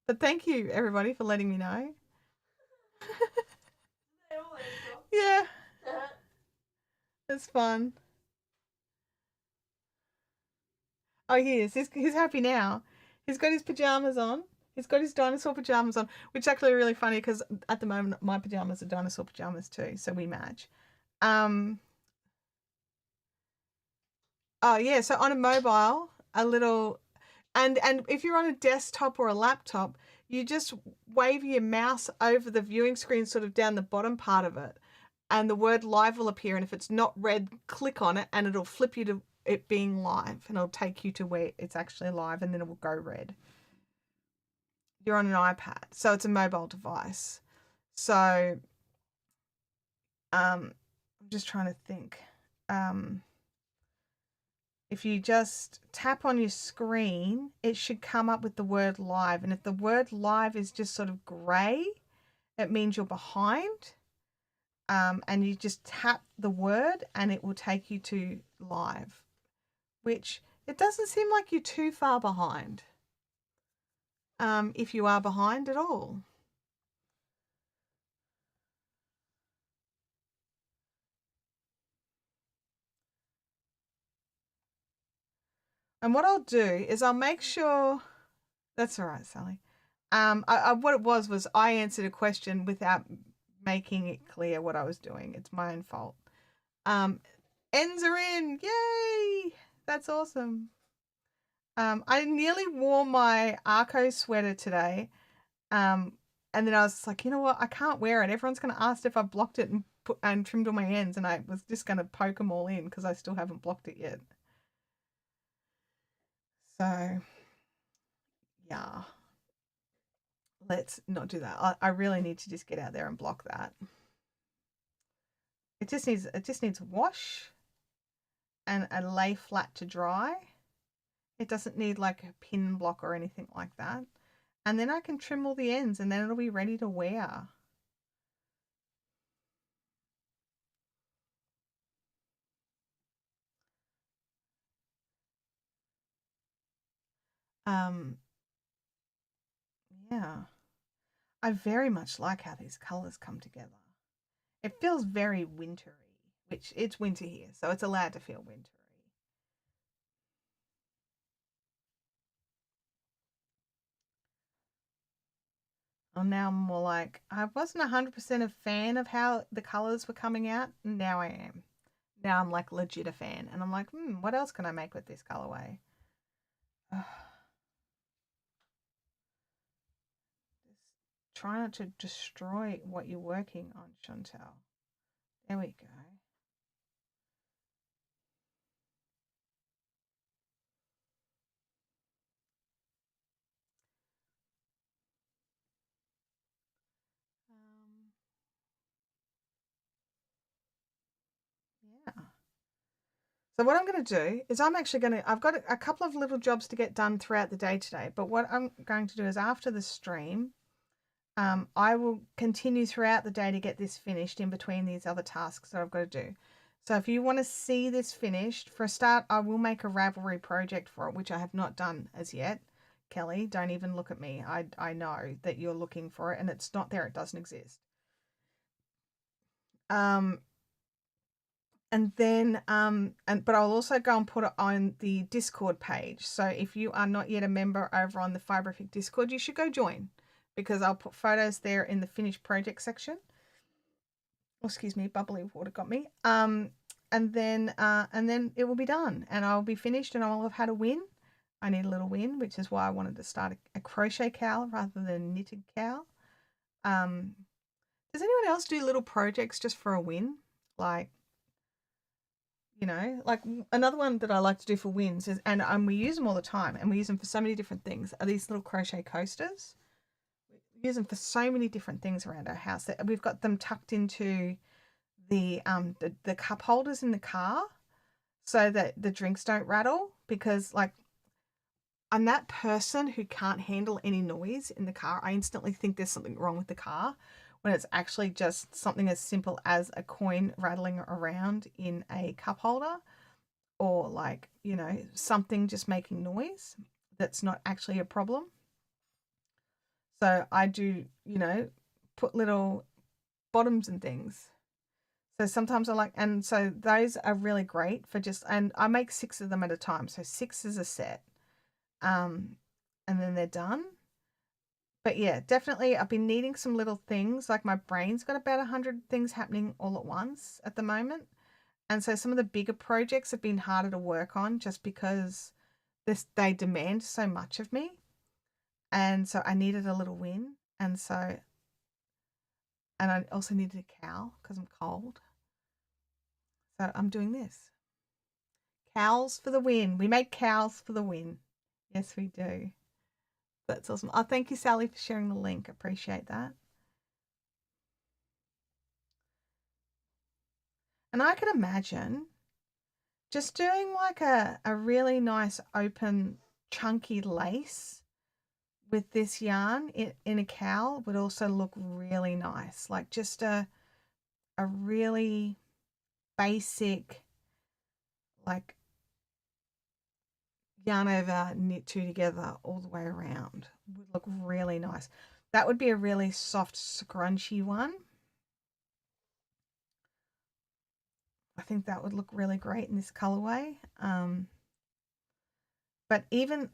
But thank you everybody for letting me know. Yeah, it's fun. Oh, he is. He's happy now. He's got his pajamas on. He's got his dinosaur pajamas on, which is actually really funny because at the moment my pajamas are dinosaur pajamas too, so we match. Oh yeah, so on a mobile, a little, and if you're on a desktop or a laptop, you just wave your mouse over the viewing screen, sort of down the bottom part of it, and the word live will appear. And if it's not red, click on it, and it'll flip you to it being live, and it'll take you to where it's actually live, and then it will go red. You're on an iPad, so it's a mobile device. So, I'm just trying to think. if you just tap on your screen, it should come up with the word live. And if the word live is just sort of grey, it means you're behind. And you just tap the word and it will take you to live, which it doesn't seem like you're too far behind, if you are behind at all. And what I'll do is I'll make sure that's all right, Sally. What it was I answered a question without making it clear what I was doing. It's my own fault. Ends are in, yay! That's awesome. I nearly wore my Arco sweater today, and then I was like, you know what? I can't wear it. Everyone's going to ask if I blocked it and trimmed all my ends, and I was just going to poke them all in because I still haven't blocked it yet. So, yeah, let's not do that. I really need to just get out there and block that. It just needs wash and a lay flat to dry. It doesn't need like a pin block or anything like that. And then I can trim all the ends and then it'll be ready to wear. Um, yeah. I very much like how these colours come together. It feels very wintry, which it's winter here, so it's allowed to feel wintry. Oh, now I'm more like, I wasn't 100% a fan of how the colours were coming out. Now I am. Now I'm like legit a fan. And I'm like, what else can I make with this colourway? Just try not to destroy what you're working on, Chantelle. There we go. Yeah. So what I'm going to do is I've got a couple of little jobs to get done throughout the day today. But what I'm going to do is after the stream, I will continue throughout the day to get this finished in between these other tasks that I've got to do. So if you want to see this finished, for a start, I will make a Ravelry project for it, which I have not done as yet. Kelly, don't even look at me. I know that you're looking for it and it's not there. It doesn't exist. And then but I'll also go and put it on the Discord page. So if you are not yet a member over on the Fibrific Discord, you should go join because I'll put photos there in the finished project section. Oh, excuse me, bubbly water got me. And then it will be done and I'll be finished and I'll have had a win. I need a little win, which is why I wanted to start a crochet cowl rather than a knitted cowl. Does anyone else do little projects just for a win? Like, like another one that I like to do for wins is, and we use them all the time, and we use them for so many different things, are these little crochet coasters. We use them for so many different things around our house. We've got them tucked into the cup holders in the car so that the drinks don't rattle, because like I'm that person who can't handle any noise in the car. I instantly think there's something wrong with the car when it's actually just something as simple as a coin rattling around in a cup holder, or like, something just making noise that's not actually a problem. So I do, put little bottoms and things. So sometimes and so those are really great for and I make 6 of them at a time. So 6 is a set. And then they're done. But yeah, definitely I've been needing some little things. Like my brain's got about 100 things happening all at once at the moment. And so some of the bigger projects have been harder to work on just because they demand so much of me. And so I needed a little win. And I also needed a cowl because I'm cold. So I'm doing this. Cowls for the win. We make cowls for the win. Yes, we do. That's awesome. Oh, thank you, Sally, for sharing the link. Appreciate that. And I can imagine just doing like a really nice open chunky lace with this yarn in a cowl would also look really nice. Like just a really basic like yarn over knit two together all the way around would look really nice. That would be a really soft scrunchy one. I think that would look really great in this colorway. But even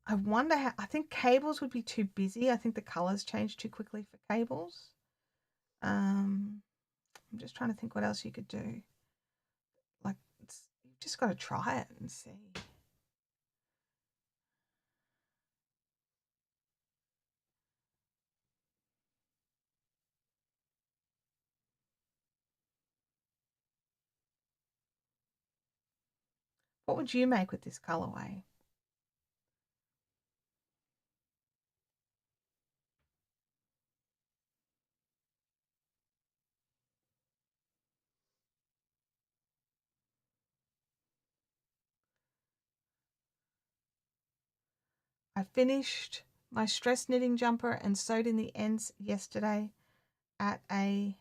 I wonder how, I think cables would be too busy. I think the colors change too quickly for cables. I'm just trying to think what else you could do. Like, you've just got to try it and see. What would you make with this colorway? I finished my stress knitting jumper and sewed in the ends yesterday at a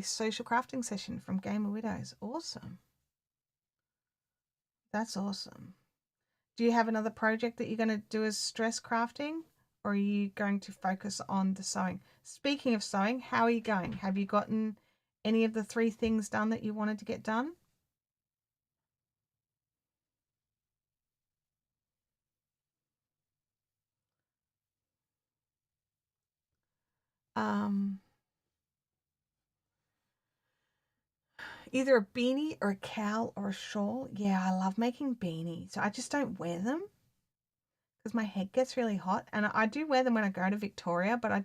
social crafting session from Gamer Widows. Awesome. That's awesome. Do you have another project that you're going to do as stress crafting, or are you going to focus on the sewing? Speaking of sewing, how are you going? Have you gotten any of the 3 things done that you wanted to get done? Um, Either a beanie or a cowl or a shawl. Yeah, I love making beanies. I just don't wear them because my head gets really hot, and I do wear them when I go to Victoria, but I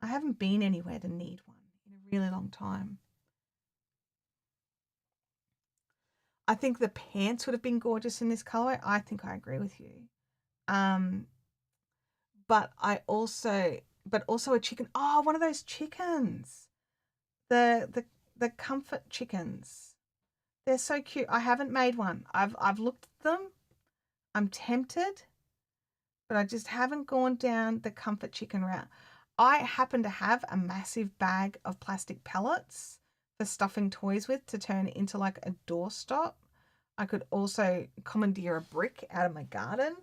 haven't been anywhere to need one in a really long time. I think the pants would have been gorgeous in this color. I think I agree with you. Um, but also a chicken. Oh, one of those chickens. The comfort chickens. They're so cute. I haven't made one. I've looked at them. I'm tempted, but I just haven't gone down the comfort chicken route. I happen to have a massive bag of plastic pellets for stuffing toys with to turn into like a doorstop. I could also commandeer a brick out of my garden.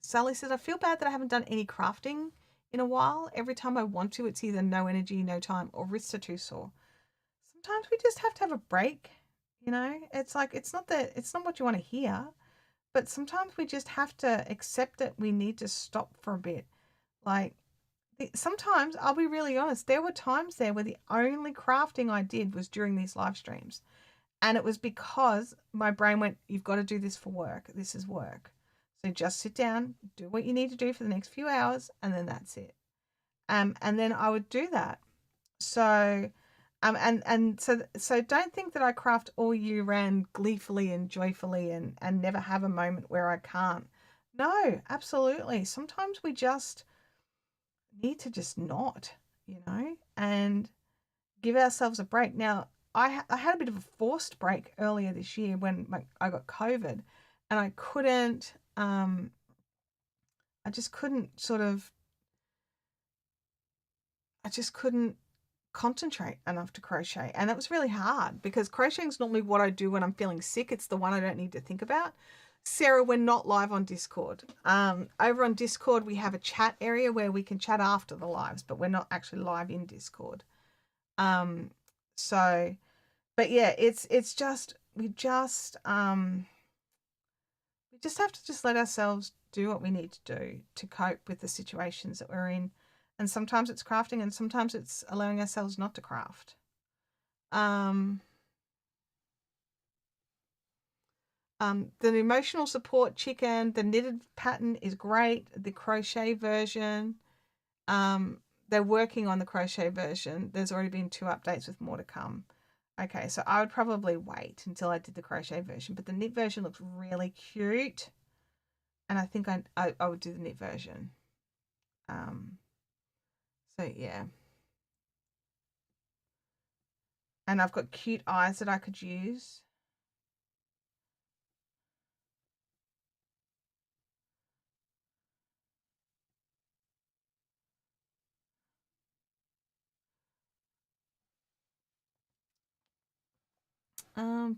Sally says, I feel bad that I haven't done any crafting in a while. Every time I want to, it's either no energy, no time, or wrists are too sore. Sometimes we just have to have a break. You know, it's like it's not what you want to hear, but sometimes we just have to accept that we need to stop for a bit. Like sometimes I'll be really honest, there were times there where the only crafting I did was during these live streams. And it was because my brain went, you've got to do this for work. This is work. So just sit down, do what you need to do for the next few hours, and then that's it. And then I would do that. So, so don't think that I craft all year round gleefully and joyfully and never have a moment where I can't. No, absolutely. Sometimes we just need to just not, and give ourselves a break. Now, I had a bit of a forced break earlier this year when I got COVID, and I just couldn't I just couldn't concentrate enough to crochet. And that was really hard because crocheting is normally what I do when I'm feeling sick. It's the one I don't need to think about. Sarah, we're not live on Discord. Over on Discord, we have a chat area where we can chat after the lives, but we're not actually live in Discord. So, but yeah, it's just we just have to just let ourselves do what we need to do to cope with the situations that we're in. And sometimes it's crafting and sometimes it's allowing ourselves not to craft. Um, the emotional support chicken, the knitted pattern is great. The crochet version, they're working on the crochet version. There's already been 2 updates with more to come. Okay, so I would probably wait until I did the crochet version, but the knit version looks really cute. And I think I would do the knit version. So yeah. And I've got cute eyes that I could use.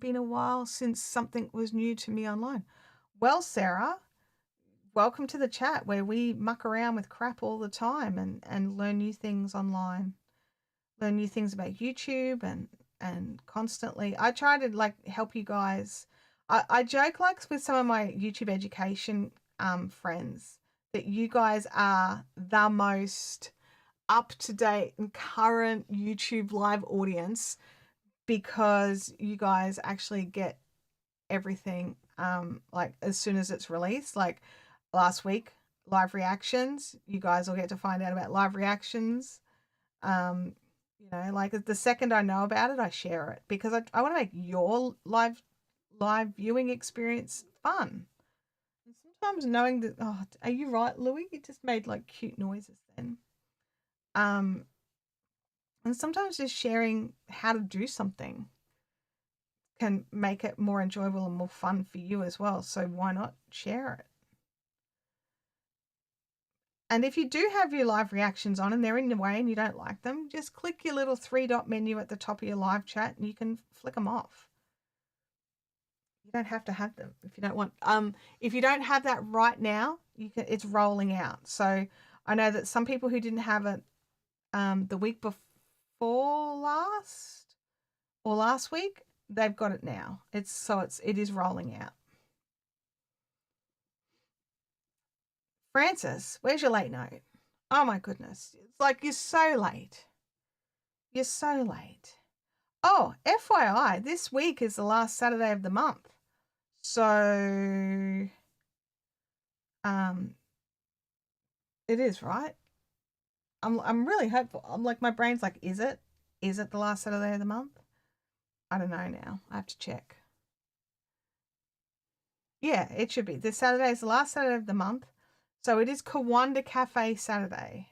Been a while since something was new to me online. Well, Sarah, welcome to the chat where we muck around with crap all the time and learn new things online. Learn new things about YouTube and constantly. I try to like help you guys. I joke like with some of my YouTube education friends that you guys are the most up to date and current YouTube live audience because you guys actually get everything like as soon as it's released. Like last week, live reactions. You guys will get to find out about live reactions. Um, like the second I know about it, I share it because I want to make your live viewing experience fun. And sometimes knowing that, oh, are you right, Louis? You just made like cute noises then. Um, and sometimes just sharing how to do something can make it more enjoyable and more fun for you as well. So why not share it? And if you do have your live reactions on and they're in the way and you don't like them, just click your little three-dot menu at the top of your live chat and you can flick them off. You don't have to have them if you don't want. If you don't have that right now, you can. It's rolling out. So I know that some people who didn't have it the week before last or last week, they've got it now. It is rolling out. Francis, where's your late note? Oh my goodness. It's like you're so late. You're so late. Oh, FYI, this week is the last Saturday of the month. So it is, right? I'm really hopeful. I'm like my brain's like, is it? Is it the last Saturday of the month? I don't know now. I have to check. Yeah, it should be. This Saturday is the last Saturday of the month. So it is Kawanda Cafe Saturday.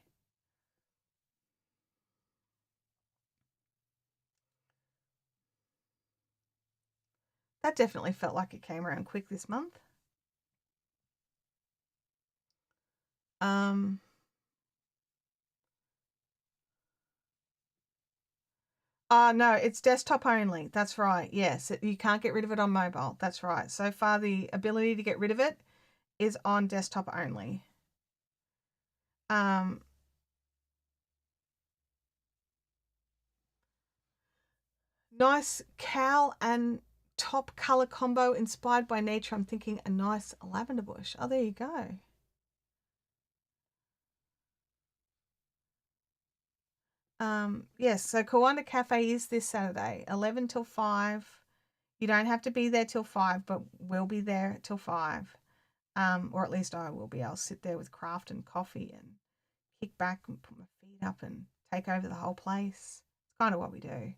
That definitely felt like it came around quick this month. Um no, it's desktop only. That's right. Yes, you can't get rid of it on mobile. That's right. So far, the ability to get rid of it is on desktop only. Um, nice cowl and top color combo inspired by nature. I'm thinking a nice lavender bush. Oh, there you go. Yes, so Kawanda Cafe is this Saturday, 11 till 5. You don't have to be there till 5, but we'll be there till 5. Or at least I will be. I'll sit there with craft and coffee and kick back and put my feet up and take over the whole place. It's kind of what we do.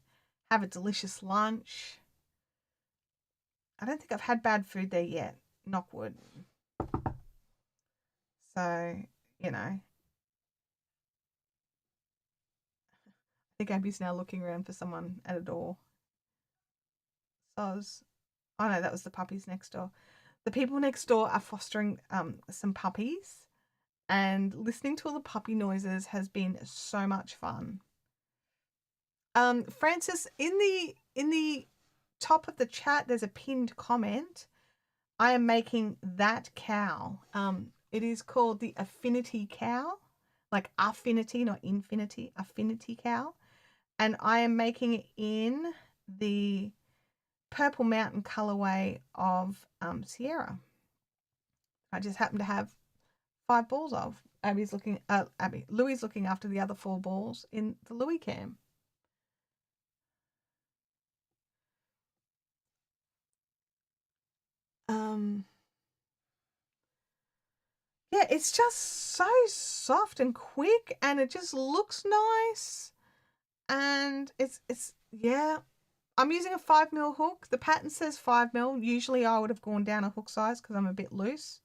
Have a delicious lunch. I don't think I've had bad food there yet. Knock wood. So, I think Abby's now looking around for someone at a door. Soz. Oh no, that was the puppies next door. The people next door are fostering some puppies, and listening to all the puppy noises has been so much fun. Francis, in the top of the chat, there's a pinned comment. I am making that cow. It is called the Affinity Cow, like affinity, not infinity, Affinity Cow. And I am making it in the Purple Mountain colorway of Sierra. I just happen to have 5 balls of. Louis looking after the other 4 balls in the Louis cam. Yeah, it's just so soft and quick, and it just looks nice. And it's yeah. I'm using a 5mm hook. The pattern says 5mm. Usually I would have gone down a hook size because I'm a bit loose.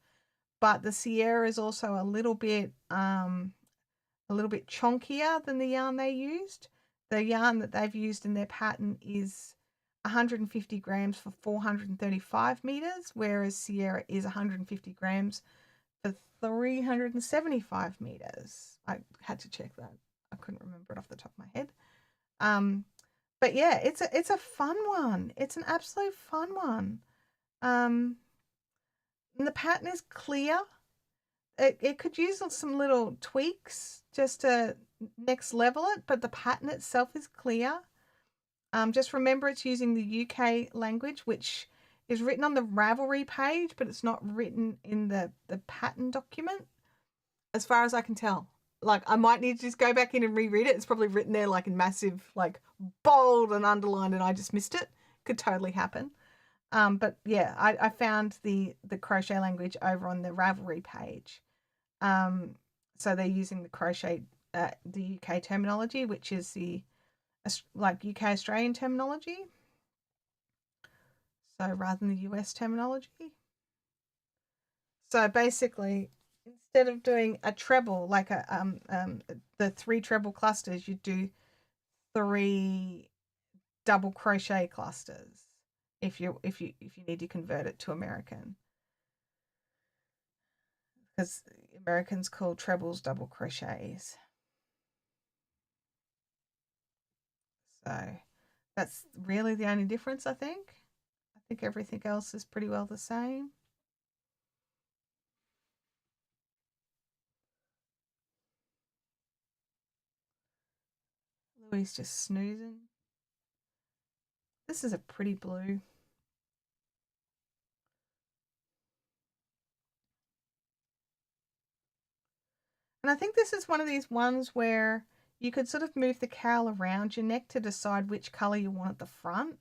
But the Sierra is also a little bit a little bit chonkier than the yarn they used. The yarn that they've used in their pattern is 150 grams for 435 meters, whereas Sierra is 150 grams for 375 meters. I had to check that. I couldn't remember it off the top of my head. But yeah, it's a fun one. It's an absolute fun one. And the pattern is clear. It could use some little tweaks just to next level it, but the pattern itself is clear. Just remember it's using the UK language, which is written on the Ravelry page, but it's not written in the pattern document, as far as I can tell. Like, I might need to just go back in and reread it. It's probably written there like in massive, like bold and underlined, and I just missed it. Could totally happen. But yeah, I found the crochet language over on the Ravelry page. So they're using the crochet, the UK terminology, which is the like UK Australian terminology. So rather than the US terminology. So basically, instead of doing a treble like the 3 treble clusters, you do 3 double crochet clusters if you need to convert it to American, because Americans call trebles double crochets. So that's really the only difference, I think. I think everything else is pretty well the same. Louis just snoozing. This is a pretty blue. And I think this is one of these ones where you could sort of move the cowl around your neck to decide which color you want at the front.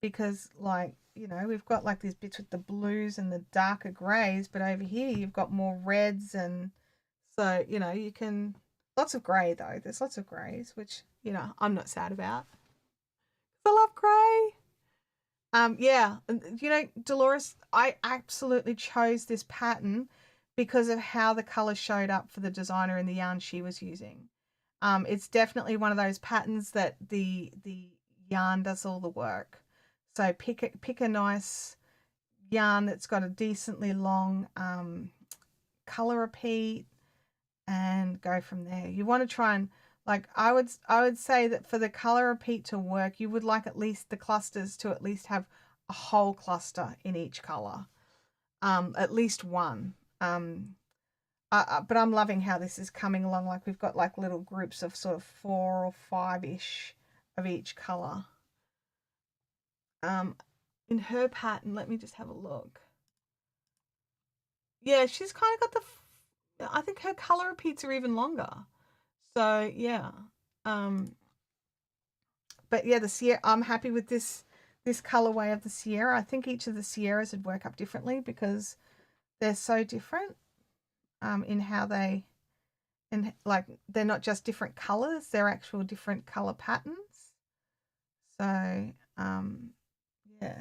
Because, like, you know, we've got like these bits with the blues and the darker grays, but over here you've got more reds. And so, you know, you can, lots of gray though. There's lots of grays, which, you know, I'm not sad about. I love gray. Yeah, you know, Dolores, I absolutely chose this pattern because of how the color showed up for the designer and the yarn she was using. It's definitely one of those patterns that the yarn does all the work. So pick a nice yarn that's got a decently long color repeat and go from there. You want to try and, like, I would say that for the color repeat to work, you would like at least the clusters to at least have a whole cluster in each color, at least one. But I'm loving how this is coming along. Like, we've got like little groups of sort of 4 or 5-ish of each color. In her pattern, let me just have a look. Yeah, she's kind of got I think her color repeats are even longer. So yeah. But yeah, the Sierra, I'm happy with this colorway of the Sierra. I think each of the Sierras would work up differently because they're so different in how they, and like they're not just different colors, they're actual different color patterns. So yeah.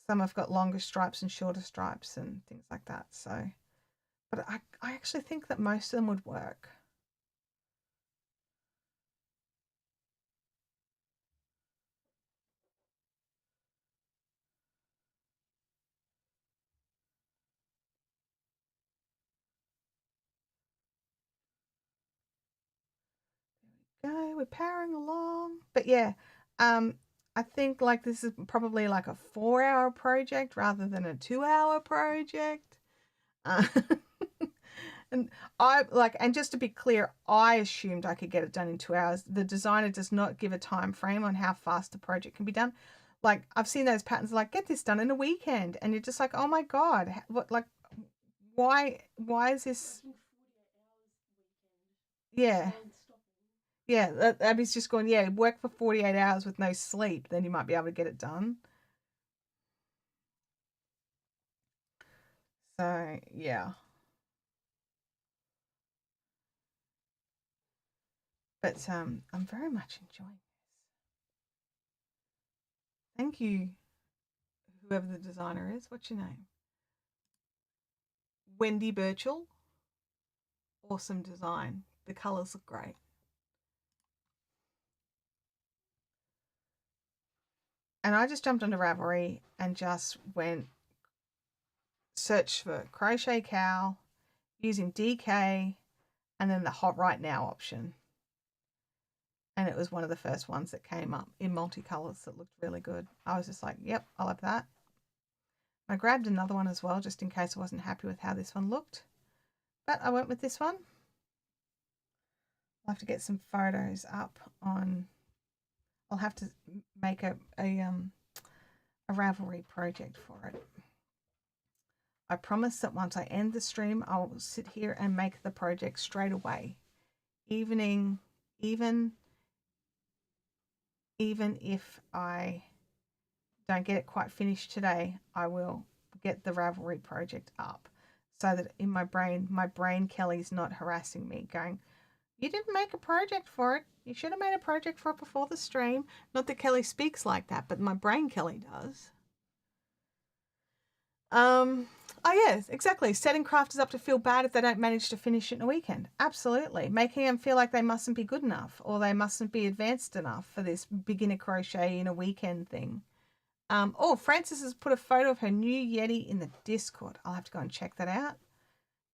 Some have got longer stripes and shorter stripes and things like that. So, but I actually think that most of them would work. Go, we're powering along. But yeah, I think like this is probably like a 4-hour project rather than a 2-hour project. Uh, and and just to be clear, I assumed I could get it done in 2 hours. The designer does not give a time frame on how fast the project can be done. Like, I've seen those patterns like, get this done in a weekend, and you're just like, oh my god, what, like, why is this? Yeah. Yeah, Abby's just going, yeah, work for 48 hours with no sleep, then you might be able to get it done. So, yeah. But I'm very much enjoying this. Thank you, whoever the designer is. What's your name? Wendy Birchall. awesome design. The colours look great. And I just jumped onto Ravelry and just went search for crochet cowl using DK and then the hot right now option. And it was one of the first ones that came up in multicolours that looked really good. I was just like, yep, I'll have that. I grabbed another one as well, just in case I wasn't happy with how this one looked. But I went with this one. I'll have to get some photos up on... I'll have to make a Ravelry project for it. I promise that once I end the stream, I'll sit here and make the project straight away. Even if I don't get it quite finished today, I will get the Ravelry project up so that in my brain Kelly's not harassing me going, you didn't make a project for it. You should have made a project for it before the stream. Not that Kelly speaks like that, but my brain Kelly does. Oh yes, exactly. Setting crafters up to feel bad if they don't manage to finish it in a weekend. Absolutely. Making them feel like they mustn't be good enough or they mustn't be advanced enough for this beginner crochet in a weekend thing. Oh, Frances has put a photo of her new Yeti in the Discord. I'll have to go and check that out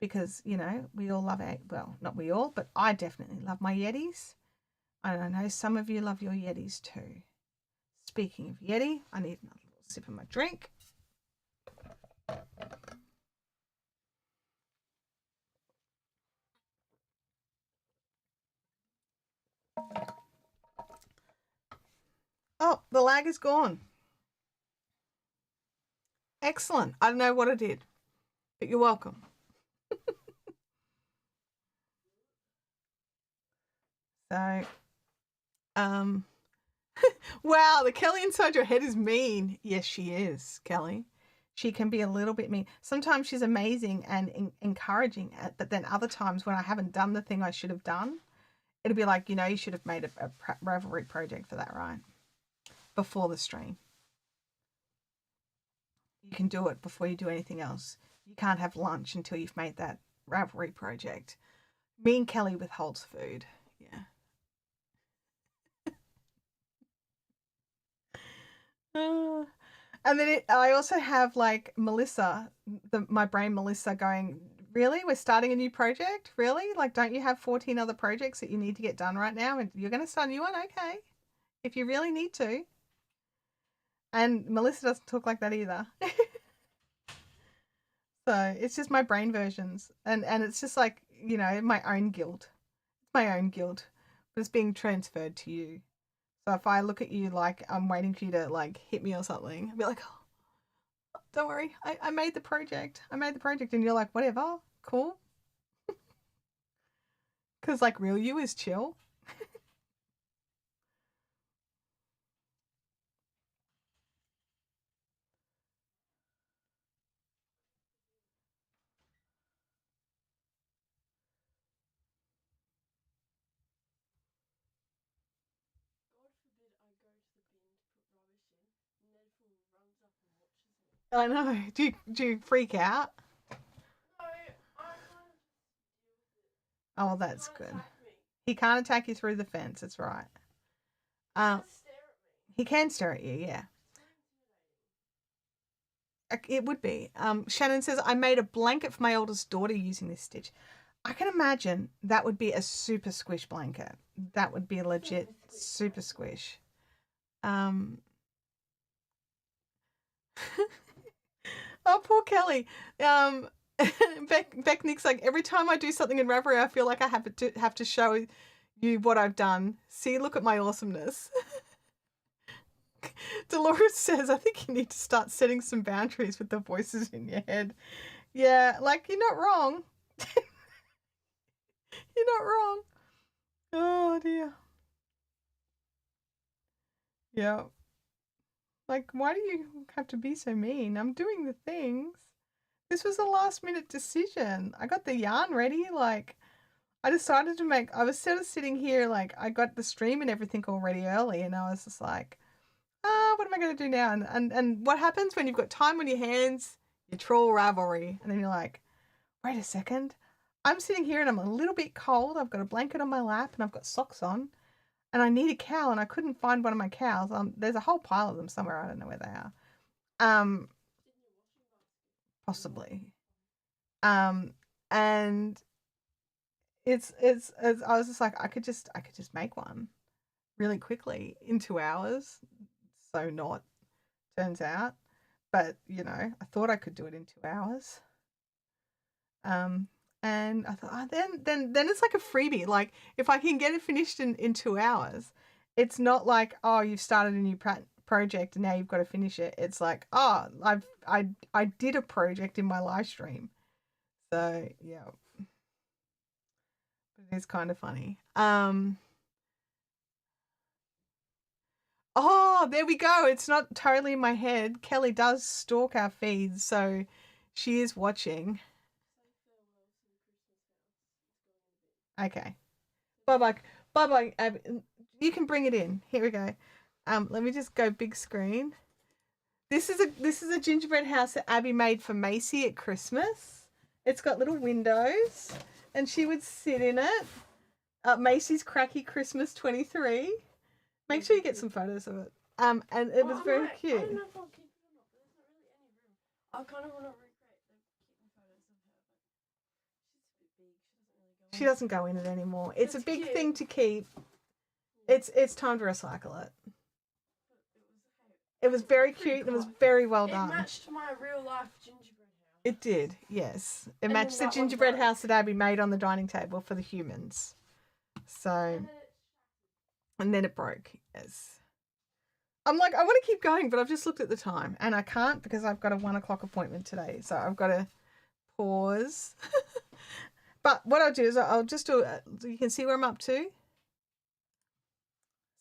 because, you know, we all love it. Well, not we all, but I definitely love my Yetis. And I know some of you love your Yetis too. Speaking of Yeti, I need another little sip of my drink. Oh, the lag is gone. Excellent. I don't know what I did, but you're welcome. So, wow, the Kelly inside your head is mean. Yes, she is, Kelly. She can be a little bit mean. Sometimes she's amazing and encouraging, but then other times when I haven't done the thing I should have done, it'll be like, you know, you should have made a Ravelry project for that, right? Before the stream. You can do it before you do anything else. You can't have lunch until you've made that Ravelry project. Me and Kelly withholds food. Yeah. And then I also have like Melissa, my brain Melissa going, really? We're starting a new project? Really? Like, don't you have 14 other projects that you need to get done right now? And you're going to start a new one? Okay. If you really need to. And Melissa doesn't talk like that either. So it's just my brain versions. And it's just like, you know, my own guilt. It's my own guilt. But it's being transferred to you. So if I look at you like I'm waiting for you to like hit me or something, I'll be like, oh, don't worry, I made the project. I made the project. And you're like, whatever, cool. Because like real you is chill. God forbid I go to the bin to put rubbish in, Nedful runs up and watches me. I know. Do you freak out? No, I kind of just deal with it. Oh, well, that's He can't good. attack me. He can't attack you through the fence. That's right. Just stare at me. He can stare at you, yeah. It's so intimidating. It would be. Shannon says, I made a blanket for my oldest daughter using this stitch. I can imagine that would be a super squish blanket. That would be a legit super squish. Oh, poor Kelly. Beck Nick's like, every time I do something in Ravelry, I feel like I have to show you what I've done. See, look at my awesomeness. Dolores says, I think you need to start setting some boundaries with the voices in your head. Yeah, like, you're not wrong. You're not wrong. Oh, dear. Yeah. Like, why do you have to be so mean? I'm doing the things. This was a last minute decision. I got the yarn ready. Like, I decided to make, I was sort of sitting here, like, I got the stream and everything already early, and I was just like, what am I going to do now? And what happens when you've got time on your hands? You troll Ravelry. And then you're like, wait a second. I'm sitting here and I'm a little bit cold. I've got a blanket on my lap and I've got socks on. And I need a cowl and I couldn't find one of my cows. There's a whole pile of them somewhere. I don't know where they are. Um, Possibly. Um, and it's I was just like I could just make one really quickly in 2 hours. So not turns out, but I thought I could do it in 2 hours. Um, and I thought, then it's like a freebie. Like if I can get it finished in 2 hours, it's not like, oh, you've started a new project and now you've got to finish it. It's like, oh, I did a project in my live stream. So yeah, it is kind of funny. Oh, there we go. It's not totally in my head. Kelly does stalk our feeds, so she is watching. Okay. Bye bye. Bye bye, Abby. You can bring it in. Here we go. Let me just go big screen. This is a gingerbread house that Abby made for Macy at Christmas. It's got little windows, and she would sit in it. Macy's Cracky Christmas 23. Make sure you get some photos of it. And it was very cute. I don't know if I'll keep it or not, but there's not really any room. I kind of want to recreate the kitten photos of her, but she's a bit big. She doesn't go in it anymore. It's a big cute. thing to keep. It's time to recycle it. It was very cute. It was very well done. It matched my real life gingerbread house. It did, yes. It And matched the then that one gingerbread broke. house that Abby made on the dining table for the humans. So, and then it broke, yes. I'm like, I want to keep going, but I've just looked at the time and I can't because I've got a 1 o'clock appointment today. So I've got to pause. But what I'll do is I'll just do it. You can see where I'm up to.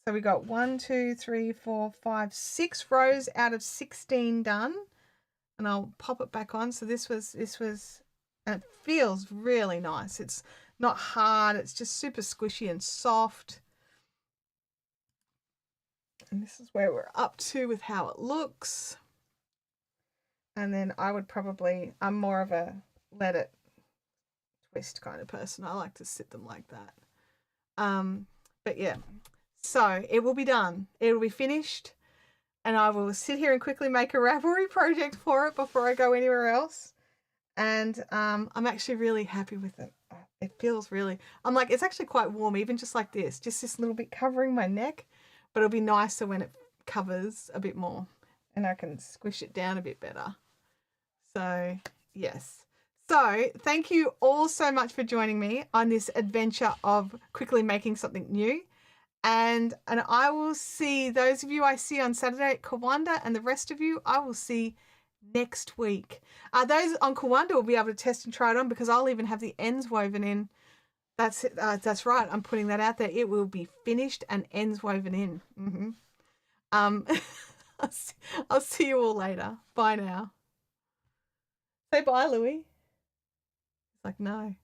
So we got 1, 2, 3, 4, 5, 6 rows out of 16 done. And I'll pop it back on. So this was, and it feels really nice. It's not hard. It's just super squishy and soft. And this is where we're up to with how it looks. And then I would probably, I'm more of a let it twist kind of person. I like to sit them like that. But yeah, so it will be done. It will be finished. And I will sit here and quickly make a Ravelry project for it before I go anywhere else. And I'm actually really happy with it. It feels really, I'm like, it's actually quite warm, even just like this. Just this little bit covering my neck. But it'll be nicer when it covers a bit more. And I can squish it down a bit better. So, yes. So, thank you all so much for joining me on this adventure of quickly making something new. And I will see those of you I see on Saturday at Kawanda, and the rest of you I will see next week. Those on Kawanda will be able to test and try it on because I'll even have the ends woven in. That's it. That's right. I'm putting that out there. It will be finished and ends woven in. I'll see you all later. Bye now. Say bye, Louie. He's like, no.